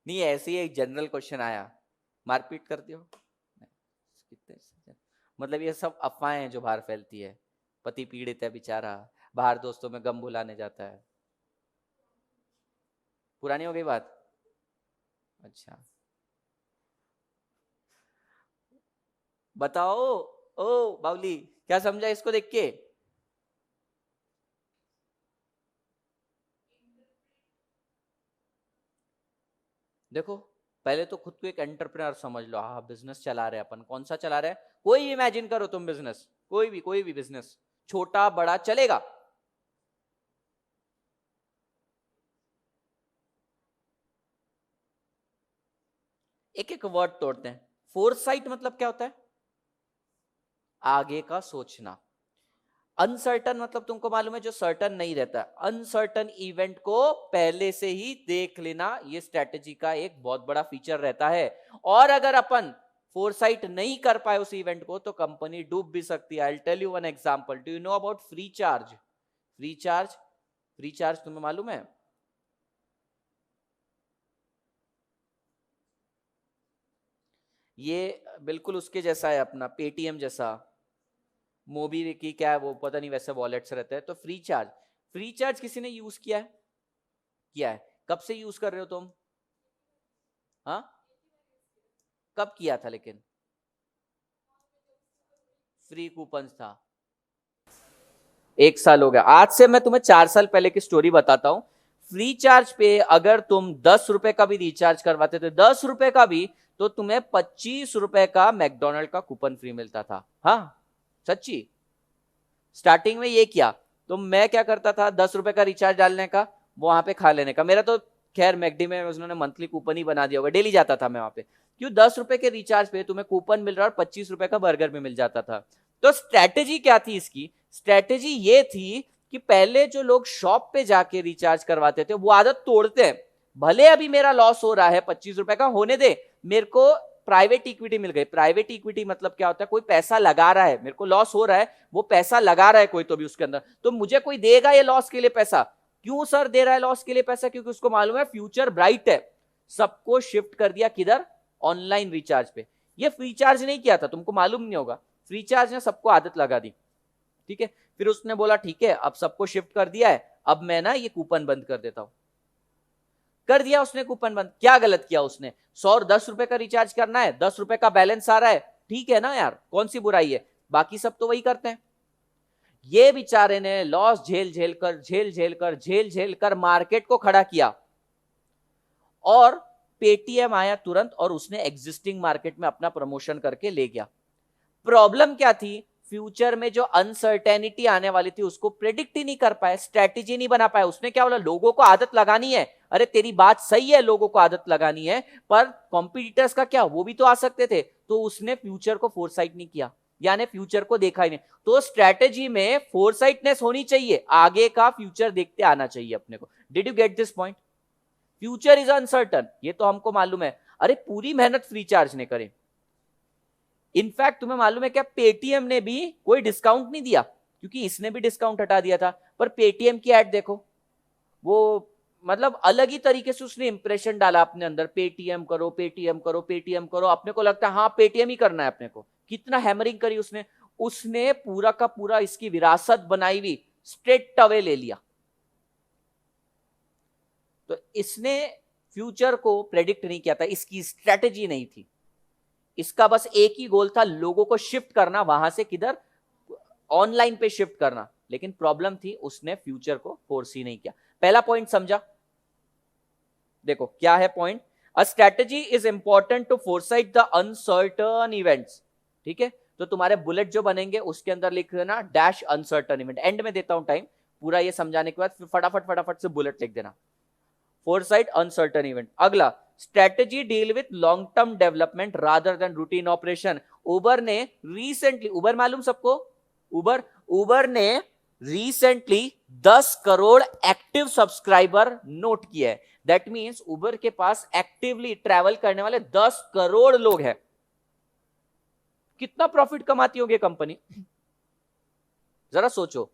नहीं, ऐसे ही एक जनरल क्वेश्चन आया, मारपीट करती हो? कितने मतलब ये सब अफवाहें हैं जो बाहर फैलती है। पति पीड़ित है बेचारा, बाहर दोस्तों में गम भुलाने जाता है। पुरानी हो गई बात? अच्छा बताओ। ओ बावली, क्या समझा इसको देख के? देखो पहले तो खुद को एक एंटरप्रेन्योर समझ लो। हाँ बिजनेस चला रहे अपन, कौन सा चला रहे हैं? कोई भी इमेजिन करो तुम बिजनेस, कोई भी बिजनेस, छोटा बड़ा चलेगा। एक एक वर्ड तोड़ते हैं। फोरसाइट मतलब क्या होता है? आगे का सोचना। अनसर्टन मतलब तुमको मालूम है जो सर्टन नहीं रहता। अनसर्टन इवेंट को पहले से ही देख लेना, ये स्ट्रेटेजी का एक बहुत बड़ा फीचर रहता है। और अगर अपन फोरसाइट नहीं कर पाए उस इवेंट को तो कंपनी डूब भी सकती है। I tell you one example. Do you know about Freecharge? Freecharge, Freecharge तुम्हें मालूम है? ये बिल्कुल उसके जैसा है, अपना पेटीएम जैसा। मोबी की क्या है वो पता नहीं, वैसे वॉलेट्स रहते हैं। तो फ्री चार्ज, फ्री चार्ज किसी ने यूज किया है? किया है। कब से यूज कर रहे हो तुम? हाँ कब किया था लेकिन? फ्री कूपन था, 1 साल हो गया। आज से मैं तुम्हें 4 साल पहले की स्टोरी बताता हूं। फ्री चार्ज पे अगर तुम 10 रुपए का भी रिचार्ज करवाते थे, 10 रुपए का भी, तो तुम्हें 25 रुपए का मैकडोनल्ड का कूपन फ्री मिलता था। हाँ सच्ची, स्टार्टिंग में ये किया। तो मैं क्या करता था, 10 रुपए का रिचार्ज डालने का, वहां पे खा लेने का। मेरा तो खैर मैकडी में उन्होंने मंथली कूपन ही बना दिया होगा, डेली जाता था मैं वहां पे। क्यों? 10 रुपए के रिचार्ज पे तुम्हें कूपन मिल रहा है और 25 रुपए का बर्गर भी मिल जाता था। तो स्ट्रैटेजी क्या थी इसकी? स्ट्रैटेजी ये थी कि पहले जो लोग शॉप पे जाके रिचार्ज करवाते थे वो आदत तोड़ते हैं। भले अभी मेरा लॉस हो रहा है 25 रुपए का, होने दे, मेरे को प्राइवेट इक्विटी मिल गई। प्राइवेट इक्विटी मतलब क्या होता है? कोई पैसा लगा रहा है, मेरे को लॉस हो रहा है, वो पैसा लगा रहा है कोई तो भी उसके अंदर, तो मुझे कोई देगा ये लॉस के लिए पैसा। क्यों सर दे रहा है लॉस के लिए पैसा? क्योंकि उसको मालूम है फ्यूचर ब्राइट है। सबको शिफ्ट कर दिया किधर? ऑनलाइन रिचार्ज पे। ये फ्री चार्ज नहीं किया था, तुमको मालूम नहीं होगा, फ्री चार्ज ने सबको आदत लगा दी। ठीक है, फिर उसने बोला ठीक है अब सबको शिफ्ट कर दिया है, अब मैं ना ये कूपन बंद कर देता हूं। कर दिया उसने कूपन बंद। क्या गलत किया उसने? 100 और 10 रुपए का रिचार्ज करना है, 10 रुपए का बैलेंस आ रहा है, ठीक है ना यार, कौन सी बुराई है? बाकी सब तो वही करते हैं। ये बेचारे ने लॉस झेल झेल कर मार्केट को खड़ा किया और पेटीएम आया तुरंत और उसने एग्जिस्टिंग मार्केट में अपना प्रमोशन करके ले गया। प्रॉब्लम क्या थी? फ्यूचर में जो अनसर्टेनिटी आने वाली थी उसको प्रेडिक्ट ही नहीं कर पाए, स्ट्रेटेजी नहीं बना पाए। उसने क्या बोला? लोगों को आदत लगानी है। अरे तेरी बात सही है, लोगों को आदत लगानी है, पर कॉम्पिटिटर्स का क्या, वो भी तो आ सकते थे। तो उसने फ्यूचर को फोरसाइट नहीं किया, यानी फ्यूचर को देखा ही नहीं। तो स्ट्रेटेजी में फोरसाइटनेस होनी चाहिए, आगे का फ्यूचर देखते आना चाहिए अपने को। Did you get this point? Future is uncertain, ये तो हमको मालूम है। अरे पूरी मेहनत फ्री चार्ज ने करे। इनफैक्ट तुम्हें मालूम है क्या, पेटीएम ने भी कोई डिस्काउंट नहीं दिया, क्योंकि इसने भी डिस्काउंट हटा दिया था। पर पेटीएम की एड देखो, वो मतलब अलग ही तरीके से उसने इंप्रेशन डाला अपने अंदर, पेटीएम करो पेटीएम करो पेटीएम करो। अपने को लगता है हाँ पेटीएम ही करना है अपने को। कितना हैमरिंग करी उसने। उसने पूरा का पूरा इसकी विरासत बनाई हुई स्ट्रेट अवे ले लिया। तो इसने फ्यूचर को प्रेडिक्ट नहीं किया था, इसकी स्ट्रेटेजी नहीं थी। इसका बस एक ही गोल था, लोगों को शिफ्ट करना, वहां से किधर? ऑनलाइन पे शिफ्ट करना। लेकिन प्रॉब्लम थी उसने फ्यूचर को फोर्स ही नहीं किया। पहला पॉइंट समझा? देखो क्या है point? A strategy is important to foresight the uncertain events. ठीक है, तो तुम्हारे बुलेट जो बनेंगे उसके अंदर लिख देना डैश अनसर्टन इवेंट। एंड में देता हूं टाइम, पूरा ये समझाने के बाद फिर फटाफट फटाफट से बुलेट लिख देना, फोरसाइट अनसर्टन इवेंट। अगला, strategy deal with long term development rather than routine operation. Uber ने रिसेंटली, उबर मालूम सबको? उबर ने recently 10 crore active subscriber note किया है। दैट मींस उबर के पास एक्टिवली ट्रैवल करने वाले 10 करोड़ लोग हैं। कितना प्रॉफिट कमाती होगी कंपनी? जरा सोचो,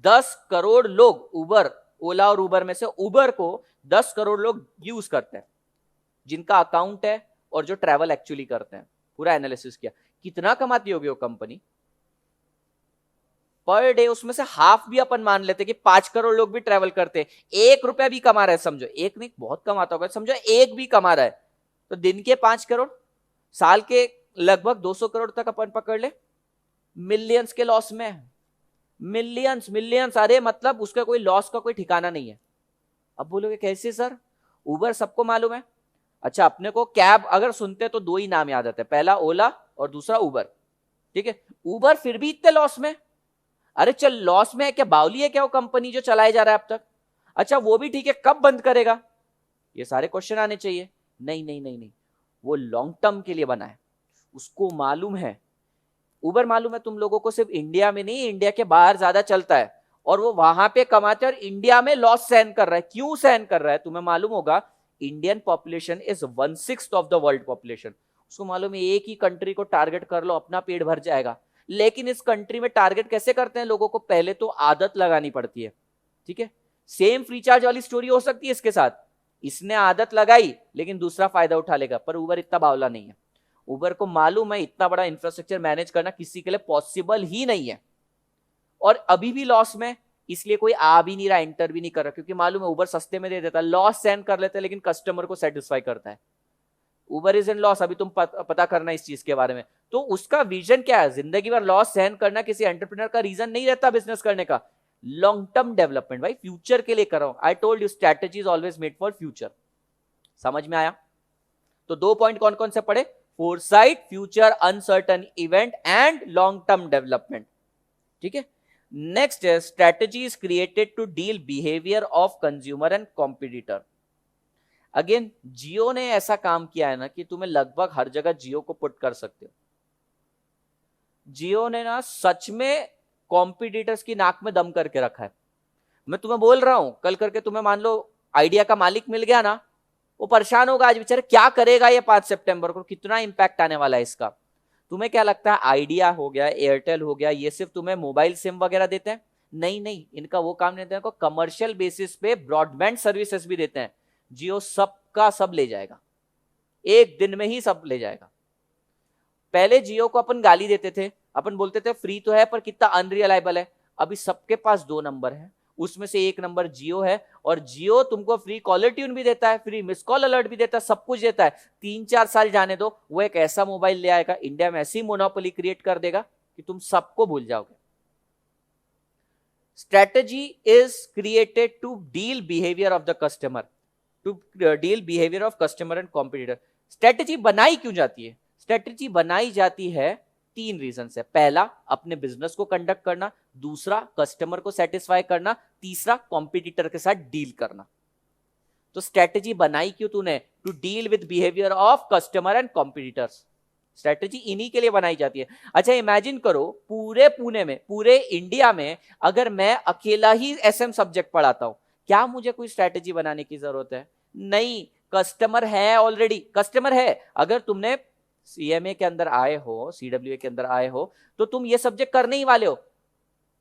10 करोड़ लोग, उबर, ओला और उबर में से उबर को 10 करोड़ लोग यूज करते हैं, जिनका अकाउंट है और जो ट्रैवल एक्चुअली करते हैं। पूरा एनालिसिस किया, कितना कमाती होगी वो कंपनी पर डे? उसमें से हाफ भी अपन मान लेते कि 5 करोड़ लोग भी ट्रैवल करते हैं, 1 रुपया भी कमा रहा है, समझो, एक नहीं बहुत कमाता होगा, समझो एक भी कमा रहा है, तो दिन के 5 करोड़, साल के लगभग 200 करोड़ तक अपन पकड़ ले। मिलियंस के लॉस में, मिलियंस मिलियंस, अरे मतलब उसका कोई लॉस का कोई ठिकाना नहीं है। अब बोलोगे कैसे सर? उबर सबको मालूम है। अच्छा, अपने को कैब अगर सुनते तो दो ही नाम याद आते हैं, पहला ओला और दूसरा उबर। ठीक है, उबर फिर भी इतने लॉस में। अरे चल लॉस में है क्या, बावली है क्या वो कंपनी जो चलाए जा रहा है अब तक? अच्छा वो भी ठीक है, कब बंद करेगा? ये सारे क्वेश्चन आने चाहिए। नहीं नहीं नहीं नहीं, वो लॉन्ग टर्म के लिए बना है, उसको मालूम है। उबर मालूम है तुम लोगों को सिर्फ इंडिया में नहीं, इंडिया के बाहर ज्यादा चलता है, और वो वहां पे कमाते हैं और इंडिया में लॉस सहन कर रहा है। क्यों सहन कर रहा है? तुम्हें मालूम होगा, Indian population is 1/6 of the world population. उसको मालूम है एक ही कंट्री को टारगेट कर लो अपना पेट भर जाएगा। लेकिन इस कंट्री में टारगेट कैसे करते हैं लोगों को? पहले तो आदत लगानी पड़ती है। ठीक है, सेम फ्री चार्ज वाली स्टोरी हो सकती है इसके साथ। इसने आदत लगाई लेकिन दूसरा फायदा उठा लेगा, पर उबर इतना बावला नहीं है। उबर को मालूम है इतना बड़ा इंफ्रास्ट्रक्चर मैनेज करना किसी के लिए पॉसिबल ही नहीं है, और अभी भी लॉस में, इसलिए कोई आ भी नहीं रहा, एंटर भी नहीं कर रहा, क्योंकि मालूम है उबर सस्ते में दे देता है, लॉस सहन कर लेता है लेकिन कस्टमर को सेटिस्फाई करता है। उबर इज इन लॉस, अभी तुम पता करना इस चीज के बारे में। तो उसका विजन क्या है? जिंदगी भर लॉस सहन करना किसी एंटरप्रेन्योर का रीजन नहीं रहता बिजनेस करने का। लॉन्ग टर्म डेवलपमेंट, भाई फ्यूचर के लिए कर रहा हूं। I told you strategy is always made for future. समझ में आया? तो दो पॉइंट कौन कौन से पढ़े? Foresight, future uncertain event and long term development. ठीक है, नेक्स्ट है strategy is created to deal behaviour of consumer and competitor. Again Jio ने ऐसा काम किया है ना कि तुम्हें लगभग हर जगह जियो को पुट कर सकते हो। जियो ने ना सच में कॉम्पिटिटर्स की नाक में दम करके रखा है। मैं तुम्हें बोल रहा हूं, कल करके तुम्हें मान लो आइडिया का मालिक मिल गया ना, वो परेशान होगा आज बेचारे, क्या करेगा ये 5 सितंबर को, कितना इंपैक्ट आने वाला है इसका। तुम्हें क्या लगता है आइडिया हो गया, एयरटेल हो गया, ये सिर्फ तुम्हें मोबाइल सिम वगैरह देते हैं? नहीं नहीं, इनका वो काम नहीं देते हैं, कमर्शियल बेसिस पे ब्रॉडबैंड सर्विसेज भी देते हैं। जियो सबका सब ले जाएगा, एक दिन में ही सब ले जाएगा। पहले जियो को अपन गाली देते थे, अपन बोलते थे फ्री तो है पर कितना अनरिलायबल है। अभी सबके पास 2 नंबर है, उसमें से एक नंबर जियो है, और जियो तुमको फ्री कॉलर ट्यून भी देता है, फ्री मिस कॉल अलर्ट भी देता है, सब कुछ देता है। 3-4 साल जाने दो, वो एक ऐसा मोबाइल ले आएगा, इंडिया में ऐसी मोनोपोली क्रिएट कर देगा कि तुम सबको भूल जाओगे। Strategy is created to deal behaviour of the customer, to deal behaviour of customer and competitor. Strategy बनाई क्यों जाती है? स्ट्रेटेजी बनाई जाती है 3 रीजन से। पहला, अपने बिजनेस को कंडक्ट करना, दूसरा कस्टमर को सेटिस्फाई करना, तीसरा कॉम्पिटिटर के साथ डील करना। तो स्ट्रेटेजी बनाई क्यों तूने? To deal with behaviour of customer and competitors. Strategy इन्हीं के लिए बनाई जाती है। अच्छा इमेजिन करो, पूरे पुणे में, पूरे इंडिया में अगर मैं अकेला ही एसएम सब्जेक्ट पढ़ाता हूं, क्या मुझे कोई स्ट्रेटेजी बनाने की जरूरत है? नहीं, कस्टमर है, ऑलरेडी कस्टमर है। अगर तुमने सीएमए के अंदर आए हो, सीडब्ल्यूए के अंदर आए हो, तो तुम ये सब्जेक्ट करने ही वाले हो,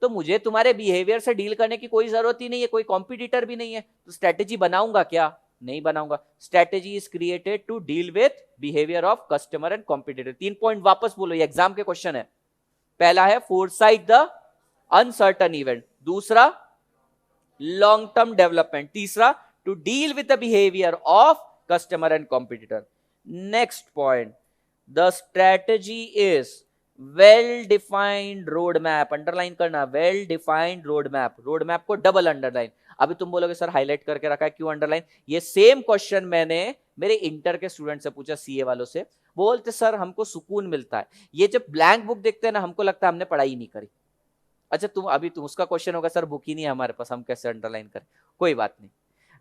तो मुझे तुम्हारे बिहेवियर से डील करने की कोई जरूरत ही नहीं है, कोई कॉम्पिटिटर भी नहीं है, तो स्ट्रेटेजी बनाऊंगा क्या? नहीं बनाऊंगा। Strategy is created to deal with behaviour of customer and competitor. 3 point वापस बोलो, ये एग्जाम के क्वेश्चन है। पहला है फोरसाइट द अनसर्टन इवेंट, दूसरा लॉन्ग टर्म डेवलपमेंट, तीसरा to deal with the behaviour of customer and competitor. Next point, the strategy is well defined road map. Underline करना, well defined road map. Road map को डबल अंडरलाइन। अभी तुम बोलोगे सर हाईलाइट करके रखा है, क्यों अंडरलाइन? ये सेम क्वेश्चन मैंने मेरे इंटर के स्टूडेंट से पूछा, सीए वालों से। बोलते सर हमको सुकून मिलता है, ये जब ब्लैंक बुक देखते हैं ना, हमको लगता है हमने पढ़ाई नहीं करी। अच्छा तुम उसका क्वेश्चन होगा सर बुक ही नहीं है हमारे पास, हम कैसे अंडरलाइन करें? कोई बात नहीं,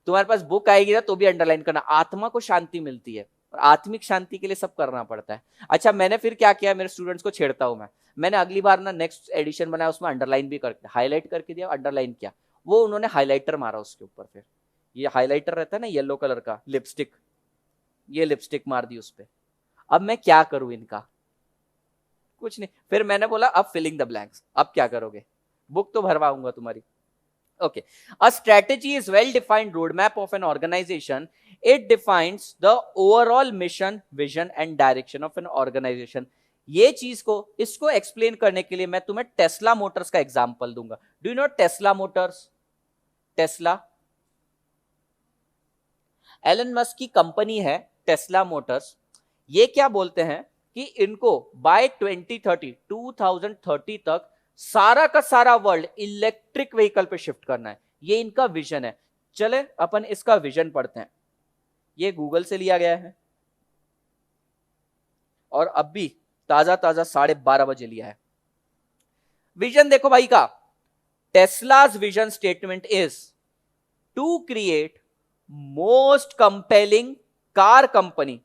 तुम्हारे पास बुक आएगी ना तो भी अंडरलाइन करना। आत्मा को शांति मिलती है, और आत्मिक शांति के लिए सब करना पड़ता है। अच्छा मैंने फिर क्या किया, मेरे स्टूडेंट्स को छेड़ता हूं मैंने अगली बार ना नेक्स्ट एडिशन बनाया, उसमें अंडरलाइन भी करके हाईलाइट करके दिया, अंडरलाइन किया, वो उन्होंने हाईलाइटर मारा उसके ऊपर। फिर ये हाईलाइटर रहता है ना येलो कलर का लिपस्टिक, ये लिपस्टिक मार दी उस पर। अब मैं क्या करूं इनका? कुछ नहीं। फिर मैंने बोला अब फिलिंग द ब्लैंक्स, अब क्या करोगे? बुक तो भरवाऊंगा तुम्हारी। Okay, a strategy is well-defined roadmap of an organization. It defines the overall mission, vision and direction of an organization. ये चीज को, इसको एक्सप्लेन करने के लिए मैं तुम्हें टेस्ला मोटर्स का एग्जांपल दूंगा। Do you know Tesla Motors? Tesla Elon Musk की कंपनी है, टेस्ला मोटर्स। ये क्या बोलते हैं कि इनको बाय 2030 तक सारा का सारा वर्ल्ड इलेक्ट्रिक व्हीकल पे शिफ्ट करना है। ये इनका विजन है। चले अपन इसका विजन पढ़ते हैं। ये गूगल से लिया गया है, और अब भी ताजा 12:30 बजे लिया है। विजन देखो भाई का, Tesla's vision statement is to create most compelling car company,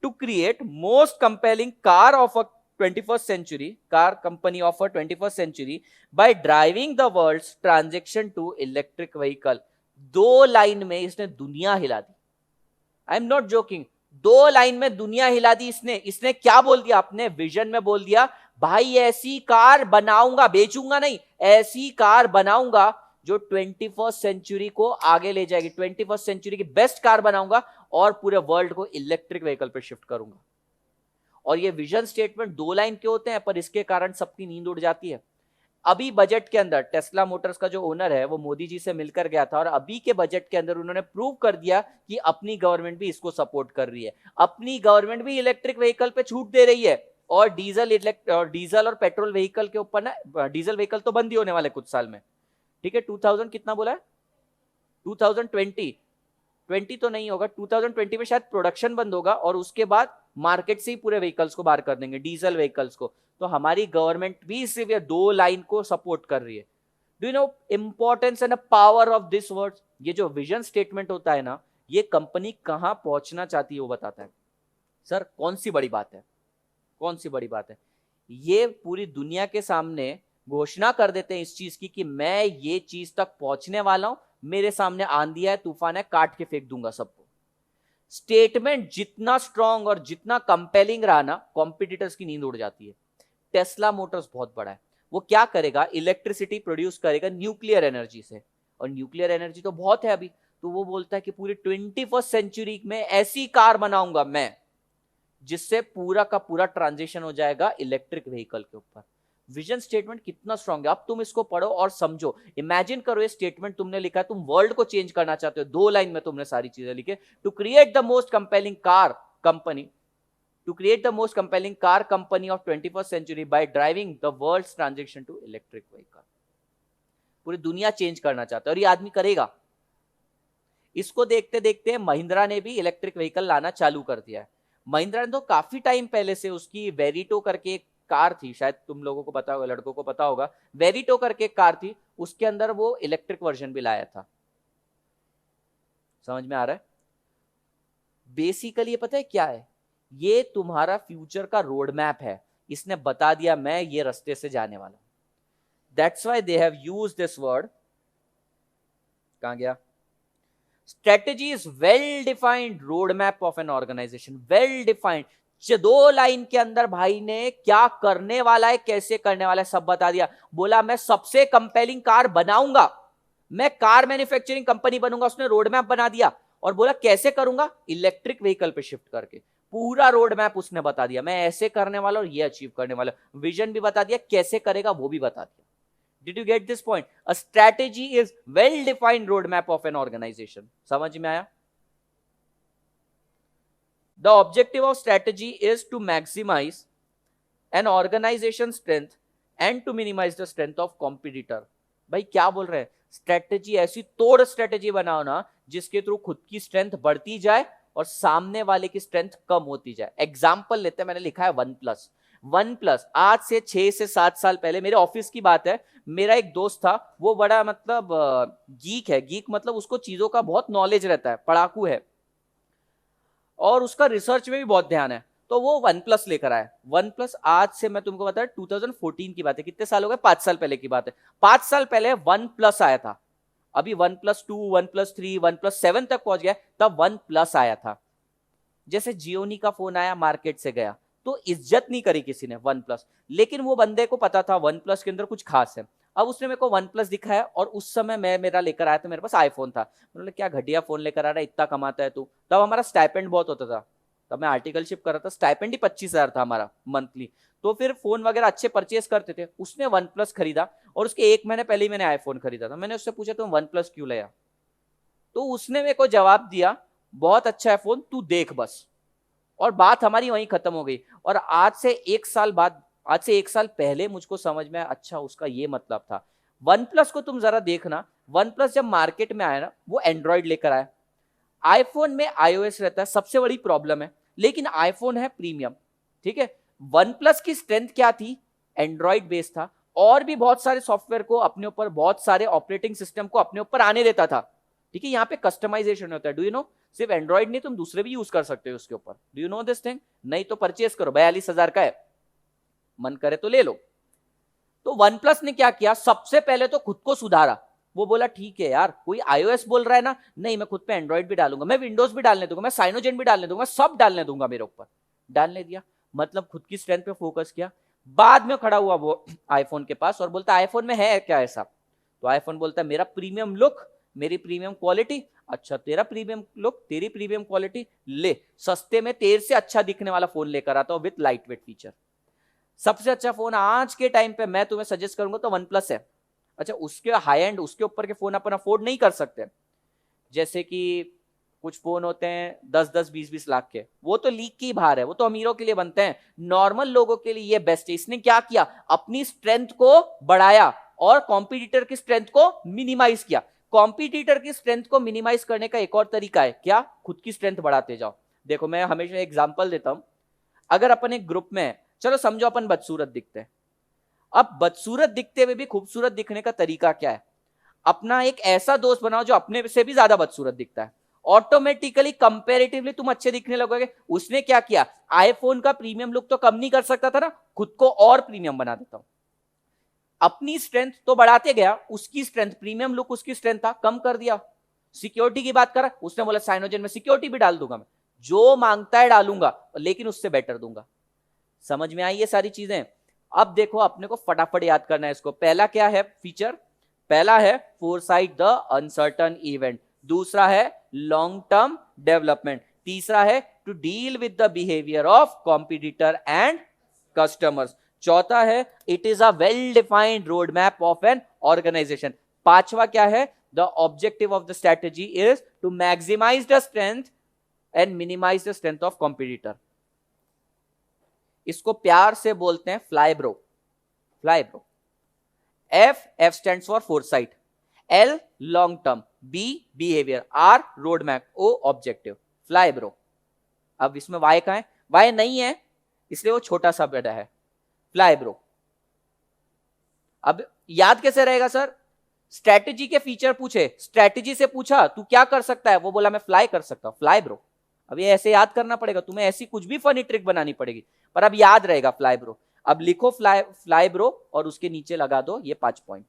to create most compelling car of a 21st century, car company of a 21st century by driving the world's transition to electric vehicle. 2 line में इसने दुनिया हिला दी। I am not joking, 2 line में दुनिया हिला दी इसने क्या बोल दिया? अपने विजन में बोल दिया, भाई ऐसी कार बनाऊंगा, बेचूंगा नहीं, ऐसी कार बनाऊंगा जो 21st सेंचुरी को आगे ले जाएगी, 21st सेंचुरी की बेस्ट कार बनाऊंगा, और पूरे वर्ल्ड को इलेक्ट्रिक व्हीकल पे शिफ्ट करूंगा। और ये विजन स्टेटमेंट 2 लाइन के होते हैं, पर इसके कारण सबकी नींद उड़ जाती है। अभी बजट के अंदर टेस्ला मोटर्स का जो ओनर है वो मोदी जी से मिलकर गया था, और अभी के बजट के अंदर उन्होंने प्रूव कर दिया कि अपनी गवर्नमेंट भी इसको सपोर्ट कर रही है। अपनी गवर्नमेंट भी इलेक्ट्रिक व्हीकल पे छूट दे रही है, और डीजल और पेट्रोल व्हीकल के ऊपर ना, डीजल व्हीकल तो बंद ही होने वाले कुछ साल में, ठीक है। 2000 कितना बोला है? 2020 तो नहीं होगा, 2020 में शायद प्रोडक्शन बंद होगा, और उसके बाद मार्केट से ही पूरे व्हीकल्स को बाहर कर देंगे, डीजल व्हीकल्स को। तो हमारी गवर्नमेंट भी सिर्फ ये 2 लाइन को सपोर्ट कर रही है। Do you no importance and power of this words? ये जो विजन स्टेटमेंट होता है ना, ये कंपनी कहां पहुंचना चाहती है वो बताता है। सर कौन सी बड़ी बात है, कौन सी बड़ी बात है? ये पूरी दुनिया के सामने घोषणा कर देते हैं इस चीज की कि मैं ये चीज तक पहुंचने वाला हूं, मेरे सामने आंधी है, तूफान है, काट के फेंक दूंगा सबको। स्टेटमेंट जितना स्ट्रांग और जितना कंपेलिंग रहा ना, कॉम्पिटिटर्स की नींद उड़ जाती है। टेस्ला मोटर्स बहुत बड़ा है, वो क्या करेगा, इलेक्ट्रिसिटी प्रोड्यूस करेगा न्यूक्लियर एनर्जी से, और न्यूक्लियर एनर्जी तो बहुत है अभी, तो वो बोलता है कि पूरी 21st सेंचुरी में ऐसी कार बनाऊंगा मैं जिससे पूरा का पूरा ट्रांजिशन हो जाएगा इलेक्ट्रिक व्हीकल के ऊपर। विजन स्टेटमेंट कितना स्ट्रांग है, अब तुम इसको पढ़ो और समझो। इमेजिन करो ये स्टेटमेंट तुमने लिखा है, तुम वर्ल्ड को चेंज करना चाहते हो, 2 लाइन में तुमने सारी चीजें लिखी, to create the most compelling car company, to create the most compelling car company of 21st century by driving the world's transition to electric vehicle। पूरी दुनिया चेंज करना चाहता है और ये आदमी करेगा। इसको देखते देखते महिंद्रा ने भी इलेक्ट्रिक व्हीकल लाना चालू कर दिया है। महिंद्रा ने तो काफी टाइम पहले से उसकी वेरिटो करके एक कार थी, शायद तुम लोगों को पता होगा, लड़कों को पता होगा, वेरिटो करके एक कार थी, उसके अंदर वो इलेक्ट्रिक वर्जन भी लाया था। समझ में आ रहा है? बेसिकली ये पता है क्या है, ये तुम्हारा फ्यूचर का रोड मैप है। इसने बता दिया मैं ये रास्ते से जाने वाला हूं। That's why they have used this word, कहां गया, strategy is well defined road map of an organization. Well defined, 2 line के अंदर भाई ने क्या करने वाला है, कैसे करने वाला है, सब बता दिया। बोला मैं सबसे कंपेलिंग कार बनाऊंगा, मैं कार मैन्युफैक्चरिंग कंपनी बनूंगा, उसने रोड मैप बना दिया। और बोला कैसे करूंगा, इलेक्ट्रिक व्हीकल पे शिफ्ट करके। पूरा रोड मैप उसने बता दिया, मैं ऐसे करने वाला और ये अचीव करने वाला। विजन भी बता दिया, कैसे करेगा वो भी बता दिया। Did you get this point? A strategy is well defined road map of an organization. समझ में आया? The objective of strategy is to maximize an organization strength and to minimize the strength of competitor. भाई क्या बोल रहे हैं, स्ट्रैटेजी ऐसी तोड़ स्ट्रैटेजी बनाओ ना जिसके थ्रू खुद की स्ट्रेंथ बढ़ती जाए और सामने वाले की स्ट्रेंथ कम होती जाए। एग्जाम्पल लेते हैं, मैंने लिखा है वन प्लस आज से 6 से 7 साल पहले, मेरे ऑफिस की बात है, मेरा एक दोस्त था, वो बड़ा मतलब गीक है। गीक मतलब उसको चीजों का बहुत नॉलेज रहता है, पढ़ाकू है, और उसका रिसर्च में भी बहुत ध्यान है। तो वो वन प्लस लेकर आया। वन प्लस आज से मैं तुमको बता, 2014 की बात है, कितने साल हो गए, 5 साल पहले की बात है। 5 साल पहले वन प्लस आया था, अभी one plus 2, one plus 3, one plus 7 तक पहुंच गया, तब वन प्लस आया था। जैसे जियोनी का फोन आया, मार्केट से गया, तो इज्जत नहीं करी किसी ने वन प्लस, लेकिन वो बंदे को पता था वन प्लस के अंदर कुछ खास है। अब उसने मेरे को वन प्लस दिखाया, और उस समय मैं मेरा लेकर आया था, मेरे पास आईफोन था। मैंने क्या घटिया फोन लेकर आ रहा है, इतना कमाता है तू। तब हमारा स्टाइपेंड बहुत होता था, तब मैं आर्टिकलशिप कर रहा था, स्टाइपेंड ही 25,000 था हमारा मंथली। तो फिर फोन वगैरह अच्छे परचेस करते थे। उसने वन प्लस खरीदा, और उसके 1 महीने पहले ही मैंने आईफोन खरीदा था। मैंने उससे पूछा तुम वन प्लस क्यों लिया, तो उसने मेरे को जवाब दिया, बहुत अच्छा है फोन, तू देख बस। और बात हमारी वहीं खत्म हो गई। और आज से 1 साल बाद, आज से 1 साल पहले मुझको समझ में आया, अच्छा उसका ये मतलब था। वन प्लस को तुम जरा देखना, वन प्लस जब मार्केट में आया ना, वो एंड्रॉइड लेकर आया। आईफोन में आईओएस रहता है, सबसे बड़ी प्रॉब्लम है, लेकिन आईफोन है प्रीमियम, ठीक है। वन प्लस की स्ट्रेंथ क्या थी, एंड्रॉइड बेस था, और भी बहुत सारे सॉफ्टवेयर को अपने ऊपर, बहुत सारे ऑपरेटिंग सिस्टम को अपने ऊपर आने देता था, ठीक है। यहाँ पे कस्टमाइजेशन होता है, डू यू नो, सिर्फ एंड्रॉइड नहीं, तुम दूसरे भी यूज कर सकते हो उसके ऊपर। Do you no this thing? नहीं तो परचेस करो, 42,000 का है, मन करे तो ले लो। तो वन प्लस ने क्या किया, सबसे पहले तो खुद को सुधारा। वो बोला ठीक है यार, कोई आईओएस बोल रहा है ना, नहीं मैं खुद पे एंड्रॉइड भी डालूंगा, मैं विंडोज भी डालने दूंगा, मैं साइनोजेन भी डालने दूंगा, सब डालने दूंगा मेरे ऊपर। डालने दिया, मतलब खुद की स्ट्रेंथ पे फोकस किया। बाद में खड़ा हुआ वो आईफोन के पास और बोलता आईफोन में है क्या ऐसा, तो आईफोन बोलता है मेरा प्रीमियम लुक, मेरी प्रीमियम क्वालिटी। अच्छा तेरा प्रीमियम लुक, तेरी प्रीमियम क्वालिटी, ले सस्ते में तेरे से अच्छा दिखने वाला फोन लेकर आता हूं विद लाइट वेट फीचर। सबसे अच्छा फोन आज के टाइम पे मैं तुम्हें सजेस्ट करूंगा तो वन प्लस है। अच्छा उसके हाई एंड, उसके ऊपर के फोन अपन अफोर्ड नहीं कर सकते, जैसे कि कुछ फोन होते हैं 10-10, 20-20 लाख के, वो तो लीक की बाहर है, वो तो अमीरों के लिए बनते हैं। नॉर्मल लोगों के लिए ये बेस्ट है। इसने क्या किया, अपनी स्ट्रेंथ को बढ़ाया और कॉम्पिटिटर की स्ट्रेंथ को मिनिमाइज किया। कॉम्पिटिटर की स्ट्रेंथ को मिनिमाइज करने का एक और तरीका है, क्या, खुद की स्ट्रेंथ बढ़ाते जाओ। देखो मैं हमेशा एग्जांपल देता हूं, अगर अपन एक ग्रुप में, चलो समझो अपन बदसूरत दिखते हैं, अब बदसूरत दिखते हुए भी खूबसूरत दिखने का तरीका क्या है, अपना एक ऐसा दोस्त बनाओ जो अपने से भी ज्यादा बदसूरत दिखता है, ऑटोमेटिकली कंपैरेटिवली तुम अच्छे दिखने लगोगे। उसने क्या किया, आईफोन का प्रीमियम लुक तो कम नहीं कर सकता था ना, खुद को और प्रीमियम बना देता हूं। अपनी स्ट्रेंथ तो बढ़ाते गया, उसकी स्ट्रेंथ, प्रीमियम लुक उसकी स्ट्रेंथ था, कम कर दिया। सिक्योरिटी की बात करा, उसने बोला साइनोजेन में सिक्योरिटी भी डाल दूंगा, मैं जो मांगता है डालूंगा, लेकिन उससे बेटर दूंगा। समझ में आई ये सारी चीजें। अब देखो अपने को फटाफट याद करना है इसको। पहला क्या है फीचर, पहला है फोरसाइट द अनसर्टन इवेंट, दूसरा है लॉन्ग टर्म डेवलपमेंट, तीसरा है to deal with the behaviour of competitor and customers, चौथा है it is a well defined road map of an organization, पांचवा क्या है, the objective of the strategy is to maximize the strength and minimize the strength of competitor. इसको प्यार से बोलते हैं fly bro, fly bro. F stands for foresight, L long term, B behaviour, R road map, O objective, fly bro. अब इसमें वाई कहां है, वाई नहीं है इसलिए वो छोटा सा बेटा है, फ्लाई ब्रो। अब याद कैसे रहेगा सर, स्ट्रेटेजी के फीचर पूछे, स्ट्रेटेजी से पूछा तू क्या कर सकता है, वो बोला मैं फ्लाई कर सकता हूं, फ्लाई ब्रो। अब ये ऐसे याद करना पड़ेगा तुम्हें, ऐसी कुछ भी फनी ट्रिक बनानी पड़ेगी, पर अब याद रहेगा फ्लाई ब्रो। अब लिखो फ्लाई ब्रो और उसके नीचे लगा दो ये 5 पॉइंट।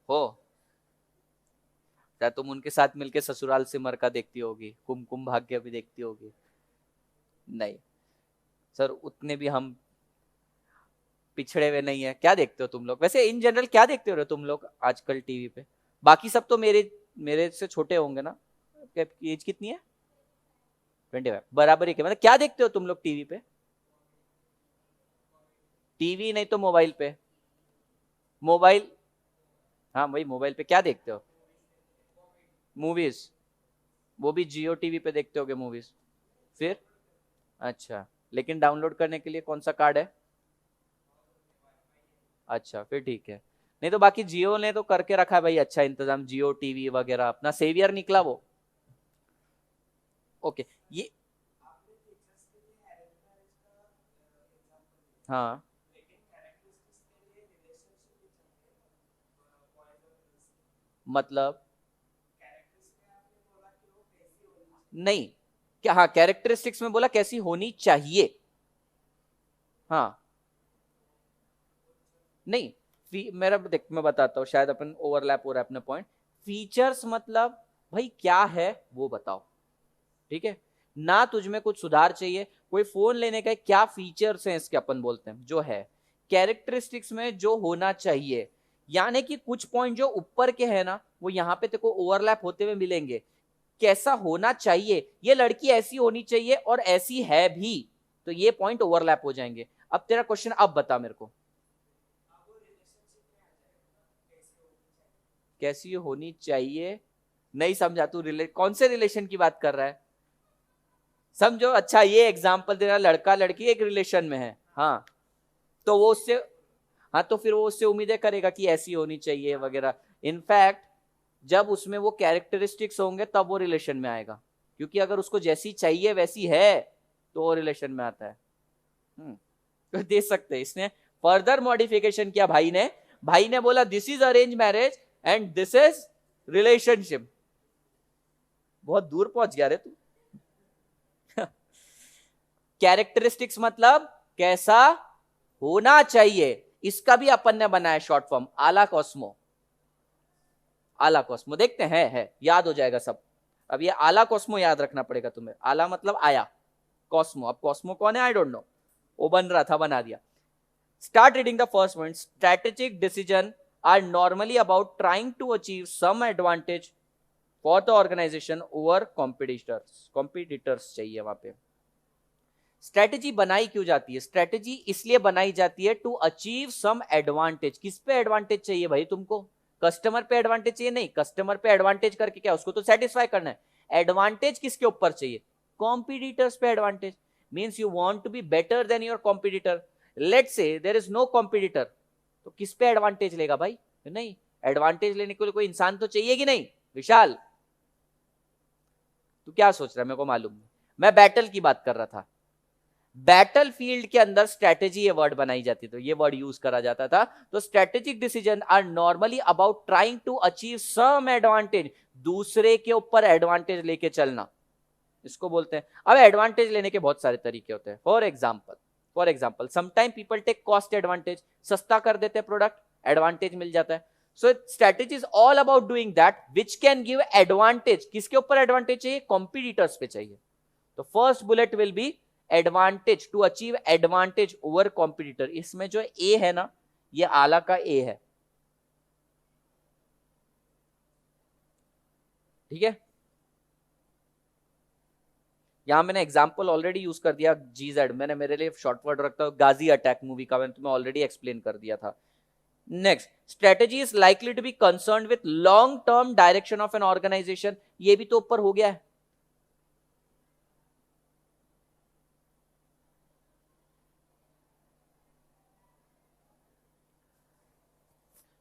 हो क्या तुम उनके साथ मिलके ससुराल सिमर का देखती होगी, कुमकुम भाग्य भी देखती होगी? नहीं सर, उतने भी हम पिछड़े हुए नहीं है। क्या देखते हो तुम लोग वैसे, इन जनरल क्या देखते हो तुम लोग आजकल टीवी पे? बाकी सब तो मेरे मेरे से छोटे होंगे ना, एज कितनी है? 25, बराबर ही के, मतलब क्या देखते हो तुम लोग टीवी पे? टीवी नहीं तो मोबाइल पे, मोबाइल, हाँ वही मोबाइल पे क्या देखते हो? मूवीज, वो भी जियो टीवी पे देखते होगे मूवीज फिर? अच्छा, लेकिन डाउनलोड करने के लिए कौन सा कार्ड है? अच्छा फिर ठीक है। नहीं तो बाकी जियो ने तो करके रखा है भाई अच्छा इंतजाम, जियो टीवी वगैरह अपना सेवियर निकला वो। ओके ये, हाँ मतलब, नहीं क्या, हाँ कैरेक्टरिस्टिक्स में बोला कैसी होनी चाहिए, हाँ नहीं मेरा देख मैं बताता हूँ, शायद अपन ओवरलैप हो रहा है अपने पॉइंट। फीचर्स मतलब भाई क्या है वो बताओ, ठीक है ना, तुझमें कुछ सुधार चाहिए, कोई फोन लेने का क्या फीचर्स हैं इसके, अपन बोलते हैं जो है कैरेक्टरिस्टिक्स में जो होना चाहिए, यानी कि कुछ पॉइंट जो ऊपर के हैं ना वो यहाँ पे तेरे को ओवरलैप होते हुए मिलेंगे। कैसा होना चाहिए, ये लड़की ऐसी होनी चाहिए और ऐसी है भी, तो ये पॉइंट ओवरलैप हो जाएंगे। अब तेरा क्वेश्चन अब बता मेरे को, कैसी होनी चाहिए? नहीं समझा, तू कौन से रिलेशन की बात कर रहा है? समझो, अच्छा ये एग्जांपल दे रहा, लड़का लड़की एक रिलेशन में है, हाँ तो वो उससे, हाँ तो फिर वो उससे उम्मीदें करेगा कि ऐसी होनी चाहिए वगैरह। इनफैक्ट जब उसमें वो कैरेक्टरिस्टिक्स होंगे तब वो रिलेशन में आएगा। समझ में आ रहा है? हाँ, क्योंकि अगर उसको जैसी चाहिए वैसी है तो वो रिलेशन में आता है। तो देख सकते हैं इसने फर्दर मॉडिफिकेशन किया भाई ने बोला this is arrange marriage and this is relationship. बहुत दूर पहुंच गया रे तू। कैरेक्टरिस्टिक्स मतलब कैसा होना चाहिए, इसका भी अपन ने बनाया शॉर्ट फॉर्म आला कॉस्मो। आला कॉस्मो देखते हैं, है याद हो जाएगा सब। अब ये आला कॉस्मो याद रखना पड़ेगा तुम्हें। आला मतलब आया, कॉस्मो, अब कॉस्मो कौन है आई डोंट नो, वो बन रहा था बना दिया। Start reading the first point. Strategic decision are normally about trying to achieve some advantage for the organization over competitors. Competitors चाहिए वहां पे। स्ट्रेटेजी बनाई क्यों जाती है? स्ट्रेटेजी इसलिए बनाई जाती है टू अचीव सम एडवांटेज। किस पे एडवांटेज चाहिए भाई तुमको? कस्टमर पे एडवांटेज चाहिए? नहीं, कस्टमर पे एडवांटेज करके क्या, उसको तो सेटिस्फाई करना है। एडवांटेज किसके ऊपर चाहिए? कॉम्पिटिटर्स पे advantage. Means you want to be better than your competitor. Let's say there is no competitor, तो किस पे एडवांटेज लेगा भाई? नहीं, एडवांटेज लेने के लिए कोई इंसान तो चाहिए कि नहीं? विशाल तू क्या सोच रहा है? मेरे को मालूम नहीं, मैं बैटल की बात कर रहा था। बैटल फील्ड के अंदर स्ट्रेटेजी ये वर्ड बनाई जाती, तो ये वर्ड यूज करा जाता था। तो strategic decision are normally about trying to achieve some advantage, दूसरे के ऊपर एडवांटेज लेके चलना, इसको बोलते हैं। अब एडवांटेज लेने के बहुत सारे तरीके होते हैं। For example sometime people take cost advantage, सस्ता कर देते हैं प्रोडक्ट, एडवांटेज मिल जाता है। So strategy is all about doing that which can give advantage. किसके ऊपर एडवांटेज चाहिए? कॉम्पिटिटर्स पे चाहिए। तो first bullet will be advantage, to achieve advantage over competitor. इसमें जो ए है ना, ये आला का ए है, ठीक है। यहां मैंने एग्जांपल ऑलरेडी यूज कर दिया, जीजेड मैंने मेरे लिए शॉर्ट वर्ड रखता हूं, गाजी अटैक मूवी का मैंने तुम्हें ऑलरेडी एक्सप्लेन कर दिया था। Next, strategy is likely to be concern with long term direction of an organization. ये भी तो ऊपर हो गया है।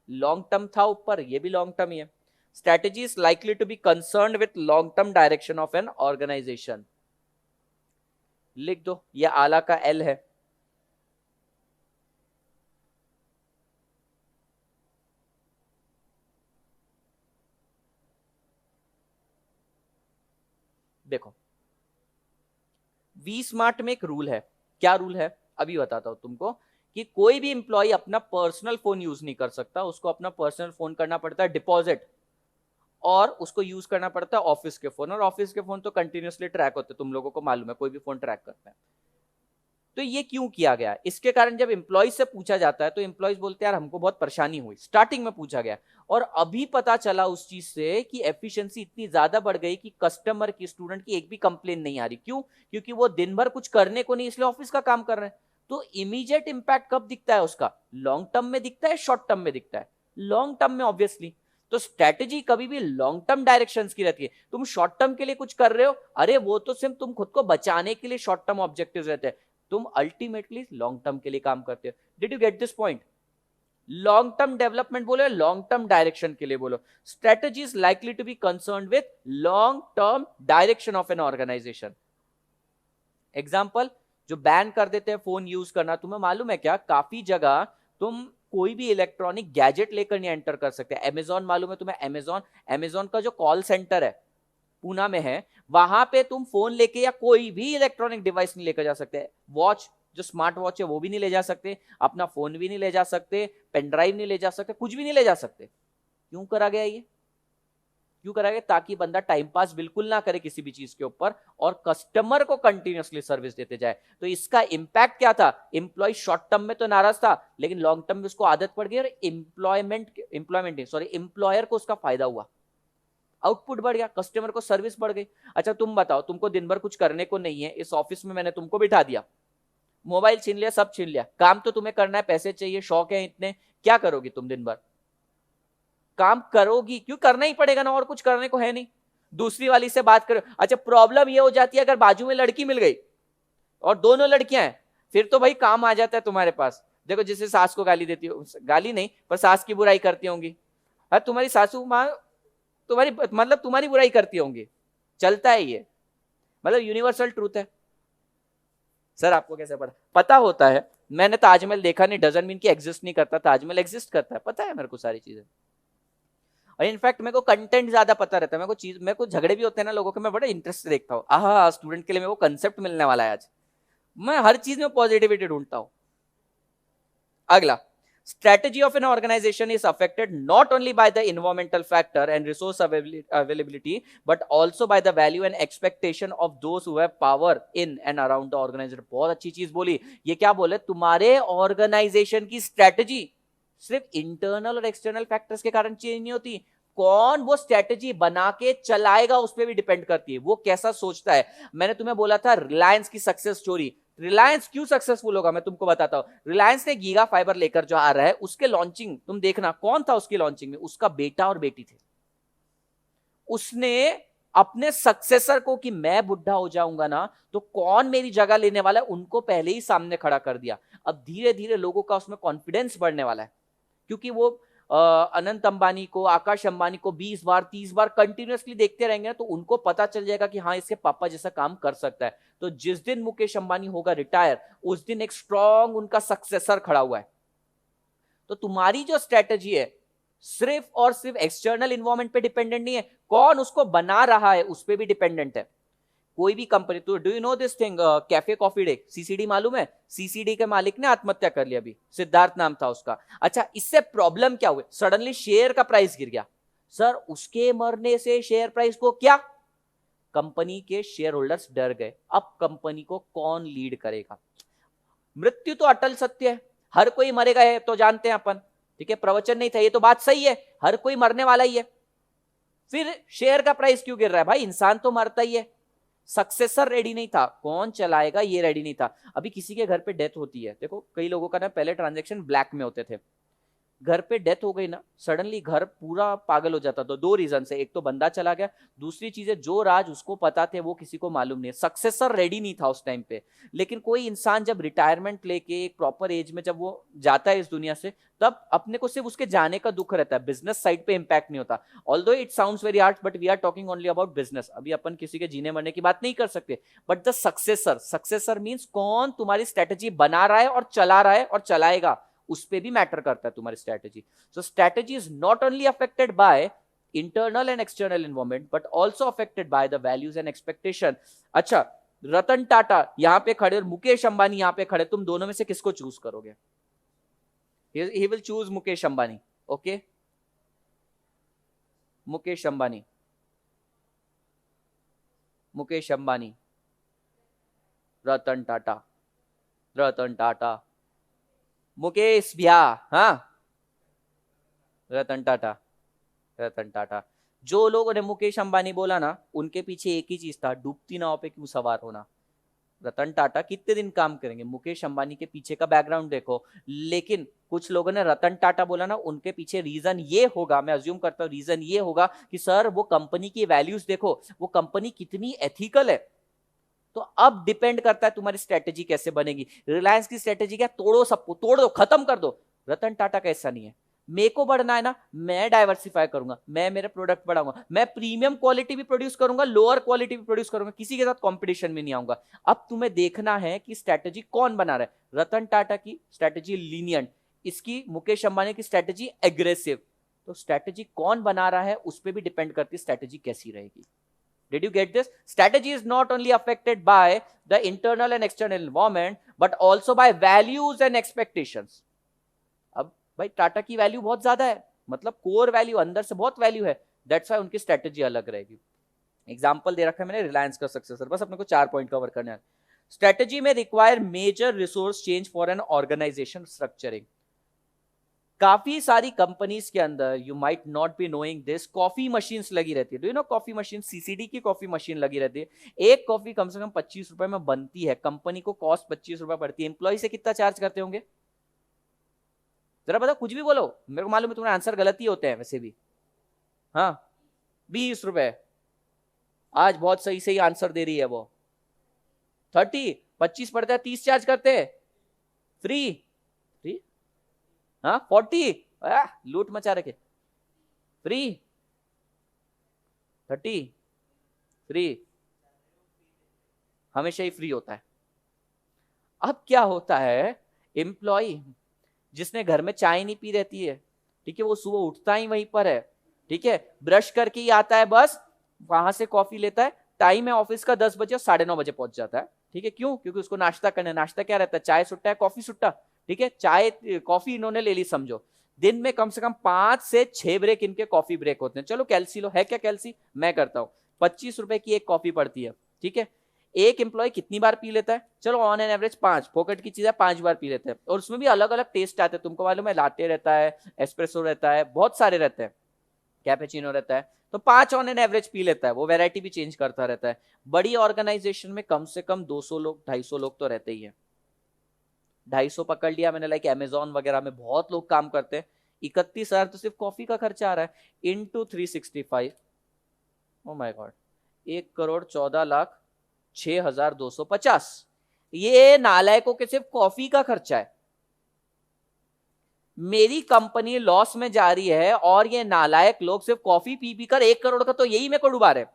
लॉन्ग टर्म था ऊपर, ये भी लॉन्ग टर्म ही है। Strategy is likely to be concern with long term direction of an organization. लिख दो, ये आला का एल है। देखो, वी स्मार्ट में एक रूल है। क्या रूल है? अभी बताता हूं तुमको, कि कोई भी इंप्लॉय अपना पर्सनल फोन यूज नहीं कर सकता। उसको अपना पर्सनल फोन करना पड़ता है डिपॉजिट, और उसको यूज करना पड़ता है ऑफिस के फोन। और ऑफिस के फोन तो कंटिन्यूसली ट्रैक होते हैं, तुम लोगों को मालूम है, कोई भी फोन ट्रैक करता है। तो ये क्यों किया गया? इसके कारण जब एम्प्लॉइज से पूछा जाता है तो एम्प्लॉइज बोलते हैं यार हमको बहुत परेशानी हुई, स्टार्टिंग में पूछा गया, और अभी पता चला उस चीज से कि एफिशिएंसी इतनी ज्यादा बढ़ गई कि कस्टमर की, स्टूडेंट की एक भी कंप्लेन नहीं आ रही। क्यों? क्योंकि वो दिन भर कुछ करने को नहीं, इसलिए ऑफिस का काम कर रहे हैं। तो इमीडिएट इंपैक्ट कब दिखता है उसका? लॉन्ग टर्म में दिखता है, शॉर्ट टर्म में दिखता है? लॉन्ग टर्म में ऑब्वियसली। तो स्ट्रेटेजी कभी भी लॉन्ग टर्म डायरेक्शंस की रहती है। तुम शॉर्ट टर्म के लिए कुछ कर रहे हो, अरे वो तो सिर्फ तुम खुद को बचाने के लिए शॉर्ट टर्म ऑब्जेक्टिव्स रहते हैं, तुम अल्टीमेटली लॉन्ग टर्म के लिए काम करते हो। Did you get this point? Long term development बोलो, लॉन्ग टर्म डायरेक्शन के लिए बोलो। Strategy is likely to be concern with long term direction of an organization. Example, जो बैन कर देते हैं फोन यूज करना, तुम्हें मालूम है क्या, काफी जगह तुम कोई भी इलेक्ट्रॉनिक गैजेट लेकर नहीं एंटर कर सकते। अमेजॉन मालूम है तुम्हें? अमेजॉन का जो कॉल सेंटर है पूना में है, वहां पे तुम फोन लेके या कोई भी इलेक्ट्रॉनिक डिवाइस नहीं लेकर जा सकते। वॉच, जो स्मार्ट वॉच है वो भी नहीं ले जा सकते, अपना फोन भी नहीं ले जा सकते, पेन ड्राइव नहीं ले जा सकते, कुछ भी नहीं ले जा सकते। क्यों करा गया ये? क्यों करा गया? ताकि बंदा टाइम पास बिल्कुल ना करे किसी भी चीज के ऊपर, और कस्टमर को कंटिन्यूअसली सर्विस देते जाए। तो इसका इंपैक्ट क्या था? एम्प्लॉय शॉर्ट टर्म में तो नाराज था, लेकिन लॉन्ग टर्म में उसको आदत पड़ गई, और एम्प्लॉयर को उसका फायदा हुआ, आउटपुट बढ़ गया, कस्टमर को सर्विस बढ़ गई। अच्छा तुम बताओ, तुमको दिन भर कुछ करने को नहीं है, इस ऑफिस में मैंने तुमको बिठा दिया, मोबाइल छीन लिया, सब छीन लिया, काम तो तुम्हें करना है, पैसे चाहिए, शौक है इतने, क्या करोगी तुम दिन भर? काम करोगी, क्यों? करना ही पड़ेगा ना, और कुछ करने को है नहीं। दूसरी वाली से बात करो। अच्छा प्रॉब्लम ये हो जाती है अगर बाजू में लड़की मिल गई और दोनों लड़कियां हैं, फिर तो भाई काम आ जाता है तुम्हारे पास। देखो जिसे सास को गाली देती हो, गाली नहीं पर सास की बुराई करती होंगी, तुम्हारी सासू माँ तुम्हारी, मतलब तुम्हारी बुराई करती होंगी, चलता है ये। मतलब यूनिवर्सल ट्रूथ है। सर आपको कैसे पता होता है? मैंने ताजमहल देखा नहीं डजंट मीन कि एग्जिस्ट नहीं करता, ताजमहल एग्जिस्ट करता है, पता है मेरे को सारी चीजें। और इनफैक्ट मेरे को कंटेंट ज्यादा पता रहता है, मेरे को झगड़े भी होते हैं ना लोगों के, मैं बड़े इंटरेस्ट से देखता हूँ, आहा स्टूडेंट के लिए मेरे को कंसेप्ट मिलने वाला है आज। मैं हर चीज में पॉजिटिविटी ढूंढता हूँ। अगला, strategy of an organization is affected not only by the environmental factor and resource availability but also by the value and expectation of those who have power in and around the organization। बहुत अच्छी चीज बोली। ये क्या बोले, तुम्हारे ऑर्गेनाइजेशन की स्ट्रेटजी सिर्फ इंटरनल और एक्सटर्नल फैक्टर्स के कारण चेंज नहीं होती, कौन वो स्ट्रेटजी बना के चलाएगा उस पर भी डिपेंड करती है, वो कैसा सोचता है। मैंने तुम्हें बोला था रिलायंस की सक्सेस स्टोरी, रिलायंस क्यों सक्सेसफुल होगा मैं तुमको बताता हूं। रिलायंस ने गीगा फाइबर लेकर जो आ रहा है, उसके लॉन्चिंग तुम देखना, कौन था उसकी लॉन्चिंग में, उसका बेटा और बेटी थे। उसने अपने सक्सेसर को कि मैं बुढ़ा हो जाऊंगा ना तो कौन मेरी जगह लेने वाला है, उनको पहले ही सामने खड़ा कर दिया। अब धीरे धीरे लोगों का उसमें कॉन्फिडेंस बढ़ने वाला है, क्योंकि वो अनंत अंबानी को, आकाश अंबानी को 20 बार 30 बार कंटिन्यूअसली देखते रहेंगे तो उनको पता चल जाएगा कि हाँ इसके पापा जैसा काम कर सकता है। तो जिस दिन मुकेश अंबानी होगा रिटायर, उस दिन एक स्ट्रॉन्ग उनका सक्सेसर खड़ा हुआ है। तो तुम्हारी जो स्ट्रेटजी है सिर्फ और सिर्फ एक्सटर्नल इन्वायरमेंट पे डिपेंडेंट नहीं है, कौन उसको बना रहा है उस पर भी डिपेंडेंट है। कोई भी कंपनी, तो do you no this thing, cafe coffee day, CCD मालूम है? सीसीडी के मालिक ने आत्महत्या कर लिया अभी, सिद्धार्थ नाम था उसका। अच्छा, इससे प्रॉब्लम क्या हुई, सडनली शेयर का प्राइस गिर गया। सर उसके मरने से शेयर प्राइस को क्या, कंपनी के शेयर होल्डर्स डर गए, अब कंपनी को कौन लीड करेगा। मृत्यु तो अटल सत्य है, हर कोई मरेगा है तो जानते हैं अपन, ठीक है, प्रवचन नहीं था, ये तो बात सही है, हर कोई मरने वाला ही है। फिर शेयर का प्राइस क्यों गिर रहा है भाई, इंसान तो मरता ही है। सक्सेसर रेडी नहीं था, कौन चलाएगा ये रेडी नहीं था। अभी किसी के घर पे डेथ होती है, देखो कई लोगों का ना पहले ट्रांजैक्शन ब्लैक में होते थे, घर पे डेथ हो गई ना सडनली घर पूरा पागल हो जाता। तो दो रीजन से, एक तो बंदा चला गया, दूसरी चीज है जो राज उसको पता थे वो किसी को मालूम नहीं है, सक्सेसर रेडी नहीं था उस टाइम पे। लेकिन कोई इंसान जब रिटायरमेंट लेके एक प्रॉपर एज में जब वो जाता है इस दुनिया से, तब अपने को सिर्फ उसके जाने का दुख रहता है, बिजनेस साइड पे इंपैक्ट नहीं होता। Although it sounds very hard but we are talking only about business, अभी अपन किसी के जीने मरने की बात नहीं कर सकते। बट द सक्सेसर मींस कौन तुम्हारी स्ट्रेटेजी बना रहा है और चला रहा है और चलाएगा, उस पे भी मैटर करता है तुम्हारी strategy. So strategy is not only affected by internal and external environment but also affected by the values and expectation. अच्छा, रतन टाटा यहां पे खड़े और मुकेश अंबानी यहां पे खड़े, तुम दोनों में से किसको चूज करोगे? He will choose Mukesh Ambani, okay, Mukesh Ambani, Mukesh Ambani, Ratan Tata, Ratan Tata, Mukesh भैया, हाँ रतन टाटा, रतन टाटा। जो लोगों ने मुकेश अंबानी बोला ना उनके पीछे एक ही चीज था, डूबती नाव पे क्यों सवार होना। रतन टाटा कितने दिन काम करेंगे, मुकेश अंबानी के पीछे का बैकग्राउंड देखो। लेकिन कुछ लोगों ने रतन टाटा बोला ना, उनके पीछे रीजन ये होगा, मैं अज्यूम करता हूं रीजन ये होगा कि सर वो कंपनी की वैल्यूज देखो, वो कंपनी कितनी एथिकल है। तो अब डिपेंड करता है तुम्हारी स्ट्रेटेजी कैसे बनेगी। रिलायंस की स्ट्रेटेजी क्या, तोड़ो सबको, तोड़ दो, खत्म कर दो। रतन टाटा का ऐसा नहीं है, मेरे को बढ़ना है ना, मैं डाइवर्सिफाई करूंगा, मैं मेरे प्रोडक्ट बढ़ाऊंगा, मैं प्रीमियम क्वालिटी भी प्रोड्यूस करूंगा, लोअर क्वालिटी भी प्रोड्यूस करूंगा, किसी के साथ कंपटीशन में नहीं आऊंगा। अब तुम्हें देखना है कि स्ट्रेटेजी कौन बना रहा है। रतन टाटा की स्ट्रेटेजी लीनियंट, इसकी मुकेश अंबानी की स्ट्रेटेजी एग्रेसिव। तो स्ट्रेटेजी कौन बना रहा है उस पर भी डिपेंड करती है स्ट्रेटेजी कैसी रहेगी। Did you get this? Strategy is not only affected by the internal and external environment, but also by values and expectations. अब भाई टाटा की वैल्यू बहुत ज्यादा है, मतलब कोर वैल्यू अंदर से बहुत वैल्यू है, दैट्स व्हाई उनकी स्ट्रेटेजी अलग रहेगी। एग्जांपल दे रखा है मैंने रिलायंस का सक्सेसर, बस अपने को 4 पॉइंट कवर करने हैं। स्ट्रेटेजी में require major resource change for an organization structuring. काफी सारी कंपनीज के अंदर, you might not be knowing this, coffee machines लगी रहती है। Do you know coffee machine, CCD की कॉफी मशीन लगी रहती है। एक कॉफी कम से कम 25 रुपए में बनती है, कंपनी को कॉस्ट 25 रुपए पड़ती है, एम्प्लॉय से कितना चार्ज करते होंगे जरा बताओ, कुछ भी बोलो, मेरे को मालूम है तुम्हारे आंसर गलत ही होते हैं वैसे भी। हाँ 20 रुपए, आज बहुत सही सही आंसर दे रही है वो। 30, 25 पड़ता है, 30 चार्ज करते हैं, फ्री, फ्री, हाँ 40, लूट मचा रखे, फ्री, 30, फ्री, हमेशा ही फ्री होता है। अब क्या होता है, एम्प्लॉय जिसने घर में चाय नहीं पी रहती है, ठीक है, वो सुबह उठता ही वहीं पर है, ठीक है, ब्रश करके ही आता है, बस वहां से कॉफी लेता है, टाइम है ऑफिस का 10 बजे और 9:30 बजे पहुंच जाता है, ठीक है, क्यों? क्योंकि उसको नाश्ता करना है। नाश्ता क्या रहता है? चाय सुट्टा है, कॉफी सुट्टा, ठीक है, चाय कॉफी इन्होंने ले ली समझो। दिन में कम से कम 5 से 6 ब्रेक इनके कॉफी ब्रेक होते हैं। चलो कैल्सी लो, है क्या कैल्सी? मैं करता हूँ, 25 रुपए की एक कॉफी पड़ती है, ठीक है। एक एम्प्लॉय कितनी बार पी लेता है? चलो ऑन एन एवरेज 5, फोकट की चीज है, 5 बार पी लेते हैं, और उसमें भी अलग अलग टेस्ट आते हैं, तुमको मालूम है, लाटे रहता है, एस्प्रेसो रहता है, बहुत सारे रहते हैं, कैपेचिनो रहता है, तो 5 ऑन एन एवरेज पी लेता है, वो वैरायटी भी चेंज करता रहता है। बड़ी ऑर्गेनाइजेशन में कम से कम 200 लोग 250 लोग तो रहते ही है। 250 पकड़ लिया मैंने, लाइक अमेजोन वगैरह में बहुत लोग काम करते हैं, 31,000 तो सिर्फ कॉफी का खर्चा आ रहा है, इंटू 365, ओ माय गॉड, 1,14,06,250, ये नालायकों के सिर्फ कॉफी का खर्चा है। मेरी कंपनी लॉस में जा रही है और ये नालायक लोग सिर्फ कॉफी पी पी कर 1 करोड़ का तो यही मेरे को डुबा रहे।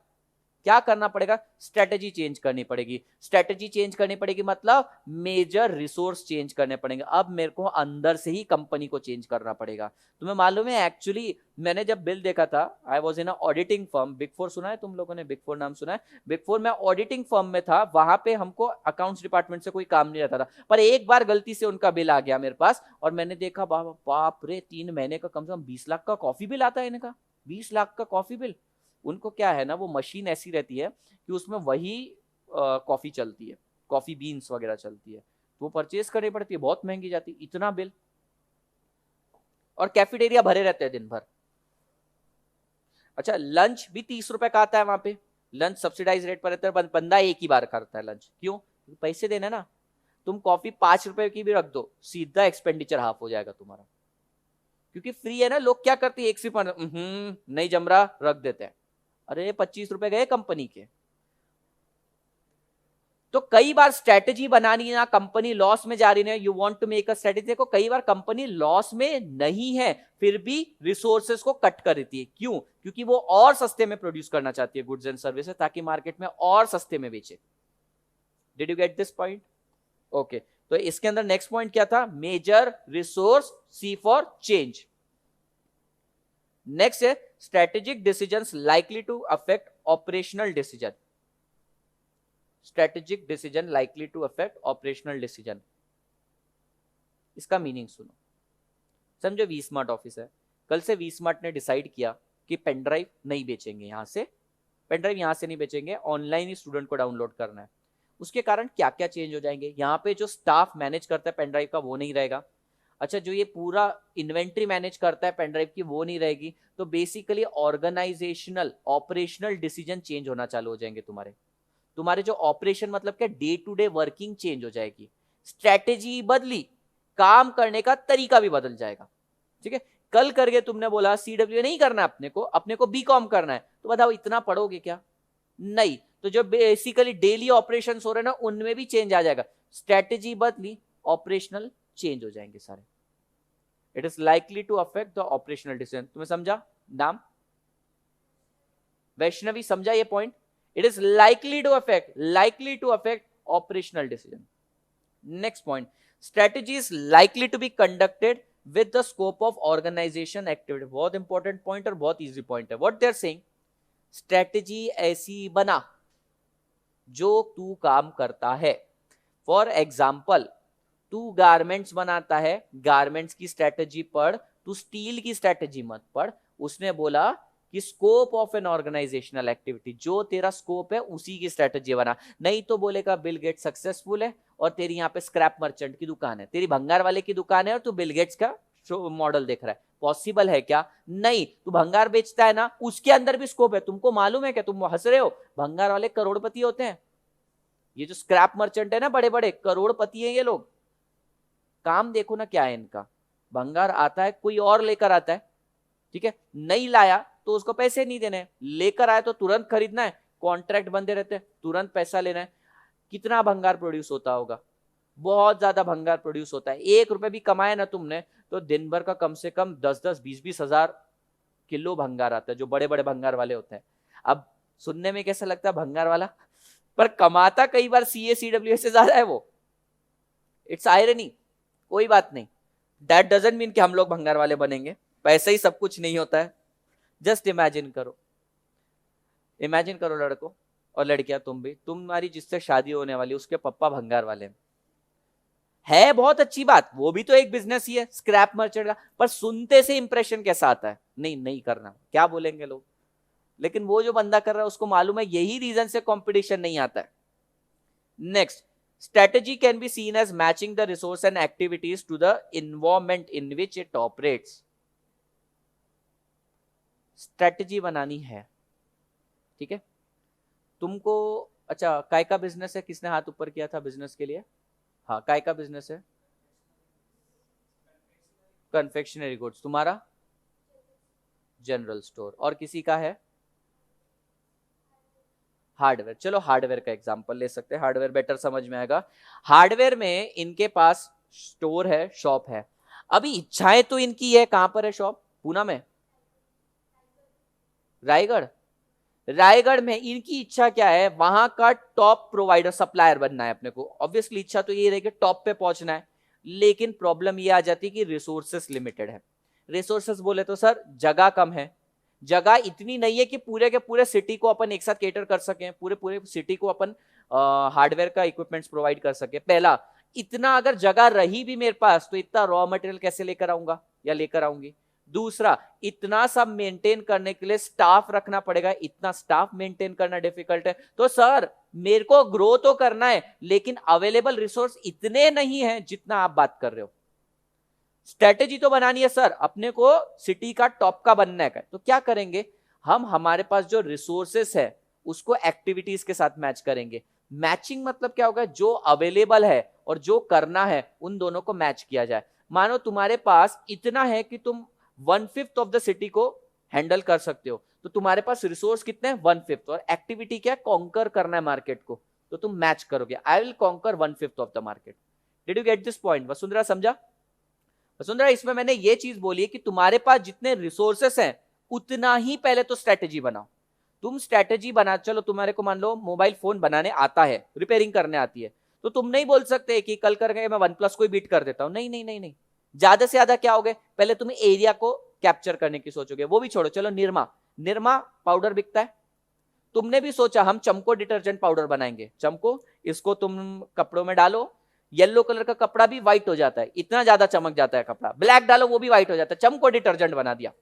क्या करना पड़ेगा? स्ट्रेटेजी चेंज करनी पड़ेगी। स्ट्रेटेजी चेंज करनी पड़ेगी मतलब मेजर रिसोर्स चेंज करने पड़ेंगे। अब मेरे को अंदर से ही कंपनी को चेंज करना पड़ेगा। तुम्हें मालूम है, एक्चुअली मैंने जब बिल देखा था, I was in a auditing firm, big four सुना है तुम लोगों ने? बिग फोर नाम सुना है? बिग फोर में ऑडिटिंग फर्म में था, वहां पे हमको अकाउंट्स डिपार्टमेंट से कोई काम नहीं रहता था, पर एक बार गलती से उनका बिल आ गया मेरे पास और मैंने देखा, बाप रे, 3 महीने का कम से कम 20 लाख का कॉफी बिल आता है इनका। 20 लाख का कॉफी बिल। उनको क्या है ना, वो मशीन ऐसी रहती है कि उसमें वही कॉफी चलती है, कॉफी बीन्स वगैरह चलती है, तो वो परचेज करनी पड़ती है, बहुत महंगी जाती है, इतना बिल। और कैफेटेरिया भरे रहते हैं दिन भर। अच्छा, लंच भी 30 रुपए का आता है वहां पे, लंच सब्सिडाइज रेट पर रहता है, बंदा एक ही बार करता है लंच, क्यों? पैसे देना ना। तुम कॉफी 5 रुपए की भी रख दो, सीधा एक्सपेंडिचर हाफ हो जाएगा तुम्हारा, क्योंकि फ्री है ना। लोग क्या करते हैं, एक सिर्फ नहीं जम रहा, रख देते हैं, अरे 25 रुपए गए कंपनी के। तो कई बार स्ट्रेटेजी बनानी ना, कंपनी लॉस में जा रही है, you want to make a strategy, देखो कई बार कंपनी लॉस में नहीं है फिर भी रिसोर्सेज को कट कर देती है, क्यों? क्योंकि वो और सस्ते में प्रोड्यूस करना चाहती है गुड्स एंड सर्विसेज, ताकि मार्केट में और सस्ते में बेचे। Did you get this point? Okay, तो इसके अंदर नेक्स्ट पॉइंट क्या था? Major resource, see for change. Next है strategic decisions likely to affect operational decision. Strategic decision likely to affect operational decision, इसका मीनिंग सुनो। समझो वी स्मार्ट ऑफिस है, कल से वी स्मार्ट ने डिसाइड किया कि पेन ड्राइव नहीं बेचेंगे, यहां से पेन ड्राइव यहां से नहीं बेचेंगे, ऑनलाइन ही स्टूडेंट को डाउनलोड करना है। उसके कारण क्या क्या चेंज हो जाएंगे? यहाँ पे जो स्टाफ मैनेज करता है पेन ड्राइव का वो नहीं रहेगा। अच्छा, जो ये पूरा इन्वेंट्री मैनेज करता है पेन ड्राइव की वो नहीं रहेगी। तो basically organizational operational decision change होना चालू हो जाएंगे तुम्हारे। तुम्हारे जो ऑपरेशन मतलब क्या, day to day working change हो जाएगी, स्ट्रेटेजी बदली, काम करने का तरीका भी बदल जाएगा, ठीक है। कल करके तुमने बोला सीडब्ल्यू नहीं करना अपने को बीकॉम करना है, तो बताओ इतना पढ़ोगे क्या? नहीं। तो जो बेसिकली डेली ऑपरेशंस हो रहे हैं ना, उनमें भी चेंज आ जाएगा, स्ट्रेटेजी बदली, ऑपरेशनल चेंज हो जाएंगे सारे। It is likely to affect the operational decision. तुम्हें समझा नाम? वैष्णवी समझा ये पॉइंट? It is likely to affect operational decision. Next point, strategy is likely to be conducted with the scope of organization activity. बहुत इंपॉर्टेंट पॉइंट और बहुत इजी पॉइंट है। What they are saying, strategy ऐसी बना जो तू काम करता है। फॉर एग्जाम्पल, तू गारमेंट्स बनाता है, गारमेंट्स की स्ट्रेटेजी पढ़, तू स्टील की स्ट्रेटेजी मत पढ़। उसने बोला कि scope of an organizational activity, जो तेरा स्कोप है उसी की स्ट्रेटेजी बना। नहीं तो बोलेगा बिल गेट्स सक्सेसफुल है और तेरी यहाँ पे स्क्रैप मर्चेंट की दुकान है, तेरी भंगार वाले की दुकान है और तू बिल गेट्स का मॉडल देख रहा है। पॉसिबल है क्या? नहीं। तू भंगार बेचता है ना, उसके अंदर भी स्कोप है। तुमको मालूम है क्या? तुम हंस रहे हो, भंगार वाले करोड़पति होते हैं। ये जो स्क्रैप मर्चेंट है ना, बड़े बड़े करोड़पति हैं ये लोग। काम देखो ना क्या है इनका, भंगार आता है कोई और लेकर आता है, ठीक है, नहीं लाया तो उसको पैसे नहीं देने, लेकर आया तो तुरंत खरीदना है, कॉन्ट्रैक्ट बंदे रहते हैं, तुरंत पैसा लेना है। कितना भंगार प्रोड्यूस होता होगा? बहुत ज्यादा भंगार प्रोड्यूस होता है। 1 रुपए भी कमाया ना तुमने तो दिन भर का कम से कम 10-10, 20-20 हजार किलो भंगार आता है, जो बड़े बड़े भंगार वाले होते हैं। अब सुनने में कैसा लगता है भंगार वाला? पर कमाता कई बार CA CWA से ज्यादा है वो। It's irony. कोई बात नहीं, दैट डजंट मीन कि हम लोग भंगार वाले बनेंगे, पैसे ही सब कुछ नहीं होता है। जस्ट इमेजिन करो, इमेजिन करो लड़कों और लड़कियां, तुम भी, तुम्हारी जिससे शादी होने वाली उसके पप्पा भंगार वाले है, बहुत अच्छी बात, वो भी तो एक बिजनेस ही है स्क्रैप मर्चेंट का, पर सुनते से इंप्रेशन कैसा आता है, नहीं नहीं करना, क्या बोलेंगे लोग। लेकिन वो जो बंदा कर रहा है उसको मालूम है यही रीजन से कंपटीशन नहीं आता है। Next, strategy can be seen as matching the resource and activities to the environment in which it operates. Strategy बनानी है, ठीक है। तुमको, अच्छा काय का बिजनेस है, किसने हाथ ऊपर किया था बिजनेस के लिए? हाँ, काय का बिजनेस है? Confectionery goods. तुम्हारा? General store. और किसी का है? हार्डवेयर। चलो हार्डवेयर का एग्जांपल ले सकते हैं, हार्डवेयर बेटर समझ में आएगा। हार्डवेयर में इनके पास स्टोर है, शॉप है। अभी इच्छाएं तो इनकी है, कहां पर है शॉप? पूना में? रायगढ़? रायगढ़ में इनकी इच्छा क्या है? वहां का टॉप प्रोवाइडर, सप्लायर बनना है अपने को। ऑब्वियसली इच्छा तो ये रही कि टॉप पे पहुंचना है, लेकिन प्रॉब्लम ये आ जाती है कि रिसोर्सेस लिमिटेड है। रिसोर्सेस बोले तो सर जगह कम है, जगह इतनी नहीं है कि पूरे के पूरे सिटी को अपन एक साथ केटर कर सकें, पूरे पूरे सिटी को अपन हार्डवेयर का इक्विपमेंट्स प्रोवाइड कर सके। पहला, इतना अगर जगह रही भी मेरे पास तो इतना रॉ मटेरियल कैसे लेकर आऊंगा या लेकर आऊंगी। दूसरा, इतना सब मेंटेन करने के लिए स्टाफ रखना पड़ेगा, इतना स्टाफ मेंटेन करना डिफिकल्ट है। तो सर मेरे को ग्रो तो करना है, लेकिन अवेलेबल रिसोर्स इतने नहीं है जितना आप बात कर रहे हो। स्ट्रेटेजी तो बनानी है सर, अपने को सिटी का टॉप का बनना है, तो क्या करेंगे हम? हमारे पास जो रिसोर्सेस है उसको एक्टिविटीज के साथ मैच करेंगे। मैचिंग मतलब क्या होगा? जो अवेलेबल है और जो करना है उन दोनों को मैच किया जाए। मानो तुम्हारे पास इतना है कि तुम 1/5 ऑफ द सिटी को हैंडल कर सकते हो, तो तुम्हारे पास रिसोर्स कितने हैं? 1/5। और एक्टिविटी क्या है? कॉन्कर करना है मार्केट को, तो तुम मैच करोगे, I will conquer 1/5 of the market. Did you get this point Vasundhara? समझा? वसुंधरा, इसमें मैंने ये चीज बोली है कि तुम्हारे पास जितने रिसोर्सेस हैं उतना ही पहले तो स्ट्रेटेजी बनाओ। तुम स्ट्रेटेजी बना, चलो तुम्हारे को मान लो मोबाइल फोन बनाने आता है, रिपेयरिंग करने आती है, तो तुम नहीं बोल सकते कि कल करके मैं OnePlus को ही बीट कर देता हूं। नहीं नहीं नहीं नहीं, ज्यादा से ज्यादा क्या होगे? पहले तुम एरिया को कैप्चर करने की सोचोगे। वो भी छोड़ो, चलो निरमा, निरमा पाउडर बिकता है, तुमने भी सोचा हम चमको डिटर्जेंट पाउडर बनाएंगे। चमको, इसको तुम कपड़ों में डालो, येलो कलर का कपड़ा भी व्हाइट हो जाता है, इतना ज्यादा चमक जाता है कपड़ा। ब्लैक डालो वो भी व्हाइट हो जाता है, चमको डिटर्जेंट बना दिया।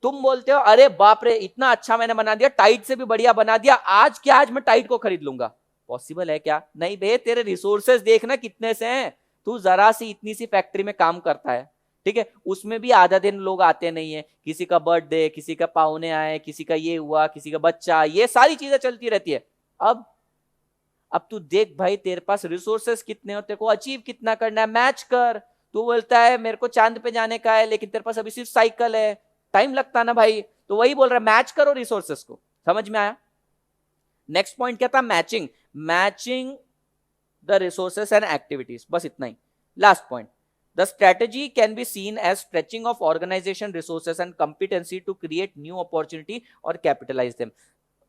तुम बोलते हो अरे बाप रे इतना अच्छा मैंने बना दिया, टाइट से भी बढ़िया बना दिया, आज क्या आज मैं टाइट को खरीद लूंगा। पॉसिबल है क्या? नहीं बे, तेरे रिसोर्सेज देखना कितने से हैं। तू जरा सी इतनी सी फैक्ट्री में काम करता है, ठीक है, उसमें भी आधा दिन लोग आते नहीं है, किसी का बर्थडे, किसी का पाहुने आए, किसी का ये हुआ, किसी का बच्चा, ये सारी चीजें चलती रहती है। अब तू देख भाई, तेरे पास रिसोर्सेस कितने हो, तेरे को अचीव कितना करना है, मैच कर। तू बोलता है मेरे को चांद पे जाने का है, लेकिन तेरे पास अभी सिर्फ साइकिल है, टाइम लगता ना भाई। तो वही बोल रहा है, मैच करो रिसोर्सेस को। समझ में आया? नेक्स्ट पॉइंट क्या था? Matching. Matching the resources and activities, बस इतना ही। Last point, the strategy can be seen as stretching of organisation resources and competency to create new opportunity और कैपिटलाइज देम।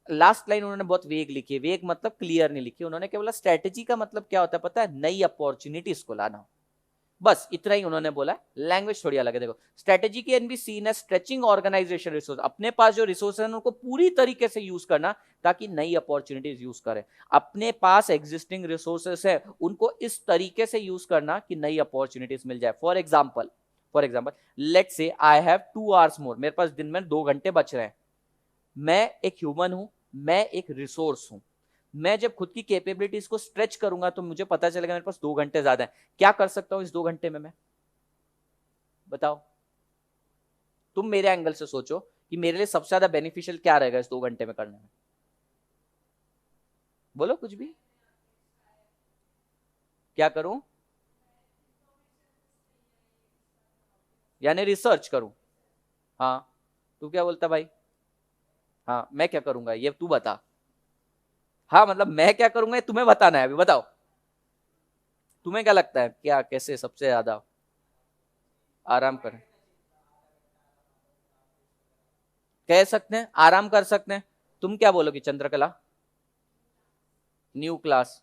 लास्ट लाइन उन्होंने बहुत वेग लिखी है, वेग मतलब क्लियर नहीं लिखी। उन्होंने क्या बोला? स्ट्रेटेजी का मतलब क्या होता है पता है? नई अपॉर्चुनिटीज को लाना। बस इतना ही उन्होंने बोला। लैंग्वेज थोड़ी अलग है। देखो, strategy can be seen as stretching organization resource, अपने पास जो रिसोर्स है उनको पूरी तरीके से यूज करना ताकि नई अपॉर्चुनिटीज यूज करें। अपने पास एग्जिस्टिंग रिसोर्सेस है उनको इस तरीके से यूज करना कि नई अपॉर्चुनिटीज मिल जाए। For example let's say I have 2 hours मोर, मेरे पास दिन में 2 घंटे बच रहे हैं। मैं एक ह्यूमन हूं, मैं एक रिसोर्स हूं। मैं जब खुद की कैपेबिलिटीज को स्ट्रेच करूंगा तो मुझे पता चलेगा मेरे पास 2 घंटे ज्यादा है। क्या कर सकता हूं इस 2 घंटे में मैं? बताओ, तुम मेरे एंगल से सोचो कि मेरे लिए सबसे ज्यादा बेनिफिशियल क्या रहेगा इस 2 घंटे में करने में। बोलो कुछ भी। क्या करूं? यानी रिसर्च करूं? हाँ, तू क्या बोलता भाई? हाँ, मैं क्या करूंगा ये तू बता। हाँ मतलब मैं क्या करूंगा ये तुम्हें बताना है, अभी बताओ। तुम्हें क्या लगता है, क्या कैसे सबसे ज्यादा आराम करें? कह सकते हैं आराम कर सकते हैं। तुम क्या बोलोगी चंद्रकला? New class.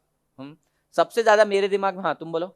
सबसे ज्यादा मेरे दिमाग में, हाँ तुम बोलो।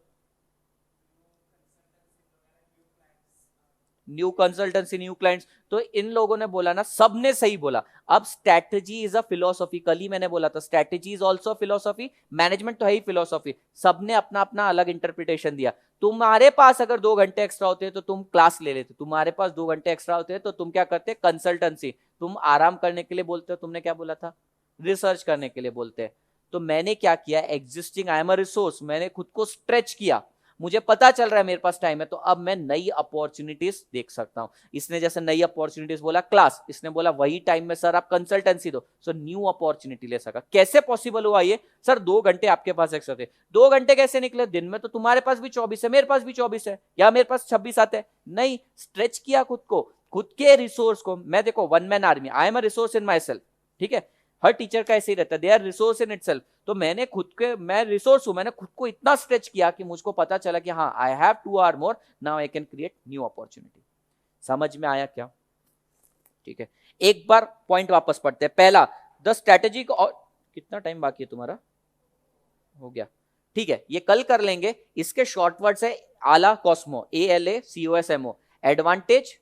New consultancy, new clients. तो इन लोगों ने बोला ना, सबने सही बोला। अब स्ट्रैटेजी इज अ फिलोसॉफी, कल ही मैंने बोला था strategy is also philosophy, management तो है ही फिलोसॉफी। सबने अपना अपना अलग इंटरप्रिटेशन दिया। तुम्हारे पास अगर 2 घंटे एक्स्ट्रा होते तो तुम क्लास ले लेते, तुम्हारे पास 2 घंटे एक्स्ट्रा होते तो तुम क्या करते, कंसल्टेंसी। तुम आराम करने के लिए बोलते हो, तुमने क्या बोला था, रिसर्च करने के लिए बोलते हैं। तो मैंने क्या किया, existing, I am a resource, मैंने खुद को स्ट्रेच किया। मुझे पता चल रहा है मेरे पास टाइम है, तो अब मैं नई अपॉर्चुनिटीज देख सकता हूं। इसने जैसे नई अपॉर्चुनिटीज बोला क्लास, इसने बोला वही टाइम में सर आप कंसल्टेंसी दो, सो न्यू अपॉर्चुनिटी ले सका। कैसे पॉसिबल हुआ ये, सर 2 घंटे आपके पास एक्स्ट्रा थे। 2 घंटे कैसे निकले, दिन में तो तुम्हारे पास भी 24 है, मेरे पास भी 24 है, या मेरे पास 26 आते हैं। नहीं, स्ट्रेच किया खुद को, खुद के रिसोर्स को। मैं देखो one man army, I am a resource in myself, ठीक है। हर टीचर का ऐसे ही रहता है, they are resource in itself. तो मैंने खुद के, मैं रिसोर्स हूं, मैंने खुद को इतना स्ट्रेच किया कि मुझको पता चला कि हाँ I have 2 hours more, now I can create new opportunity. समझ में आया क्या, ठीक है। एक बार पॉइंट वापस पढ़ते हैं। पहला, द स्ट्रेटेजी, कितना टाइम बाकी है तुम्हारा, हो गया, ठीक है, ये कल कर लेंगे। इसके शॉर्ट वर्ड्स है आला Cosmo, ALACOSMO। Advantage,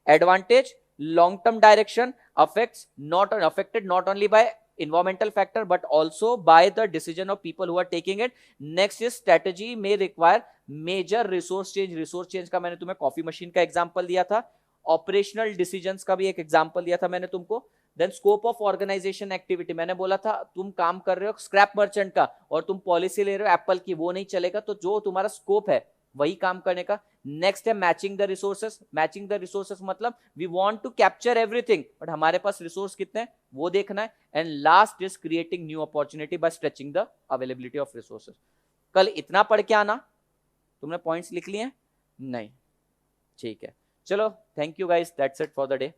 advantage, long term direction, affected not only by environmental factor but also by the decision of people who are taking it. Next is strategy may require major resource change, resource change का मैंने तुम्हें कॉफी मशीन का एग्जांपल दिया था, ऑपरेशनल डिसीजंस का भी एक एग्जांपल दिया था मैंने तुमको। Then scope of organization activity, मैंने बोला था तुम काम कर रहे हो स्क्रैप मर्चेंट का और तुम पॉलिसी ले रहे हो एप्पल की, वो नहीं चलेगा, तो जो तुम्हारा स्कोप है वही काम करने का। नेक्स्ट है matching the resources, matching the resources मतलब we want to capture everything but हमारे पास रिसोर्स कितने हैं वो देखना है। And last is creating new opportunity by stretching the availability of resources. कल इतना पढ़ के आना, तुमने पॉइंट्स लिख लिए? नहीं, ठीक है, चलो, thank you guys, that's it for the day.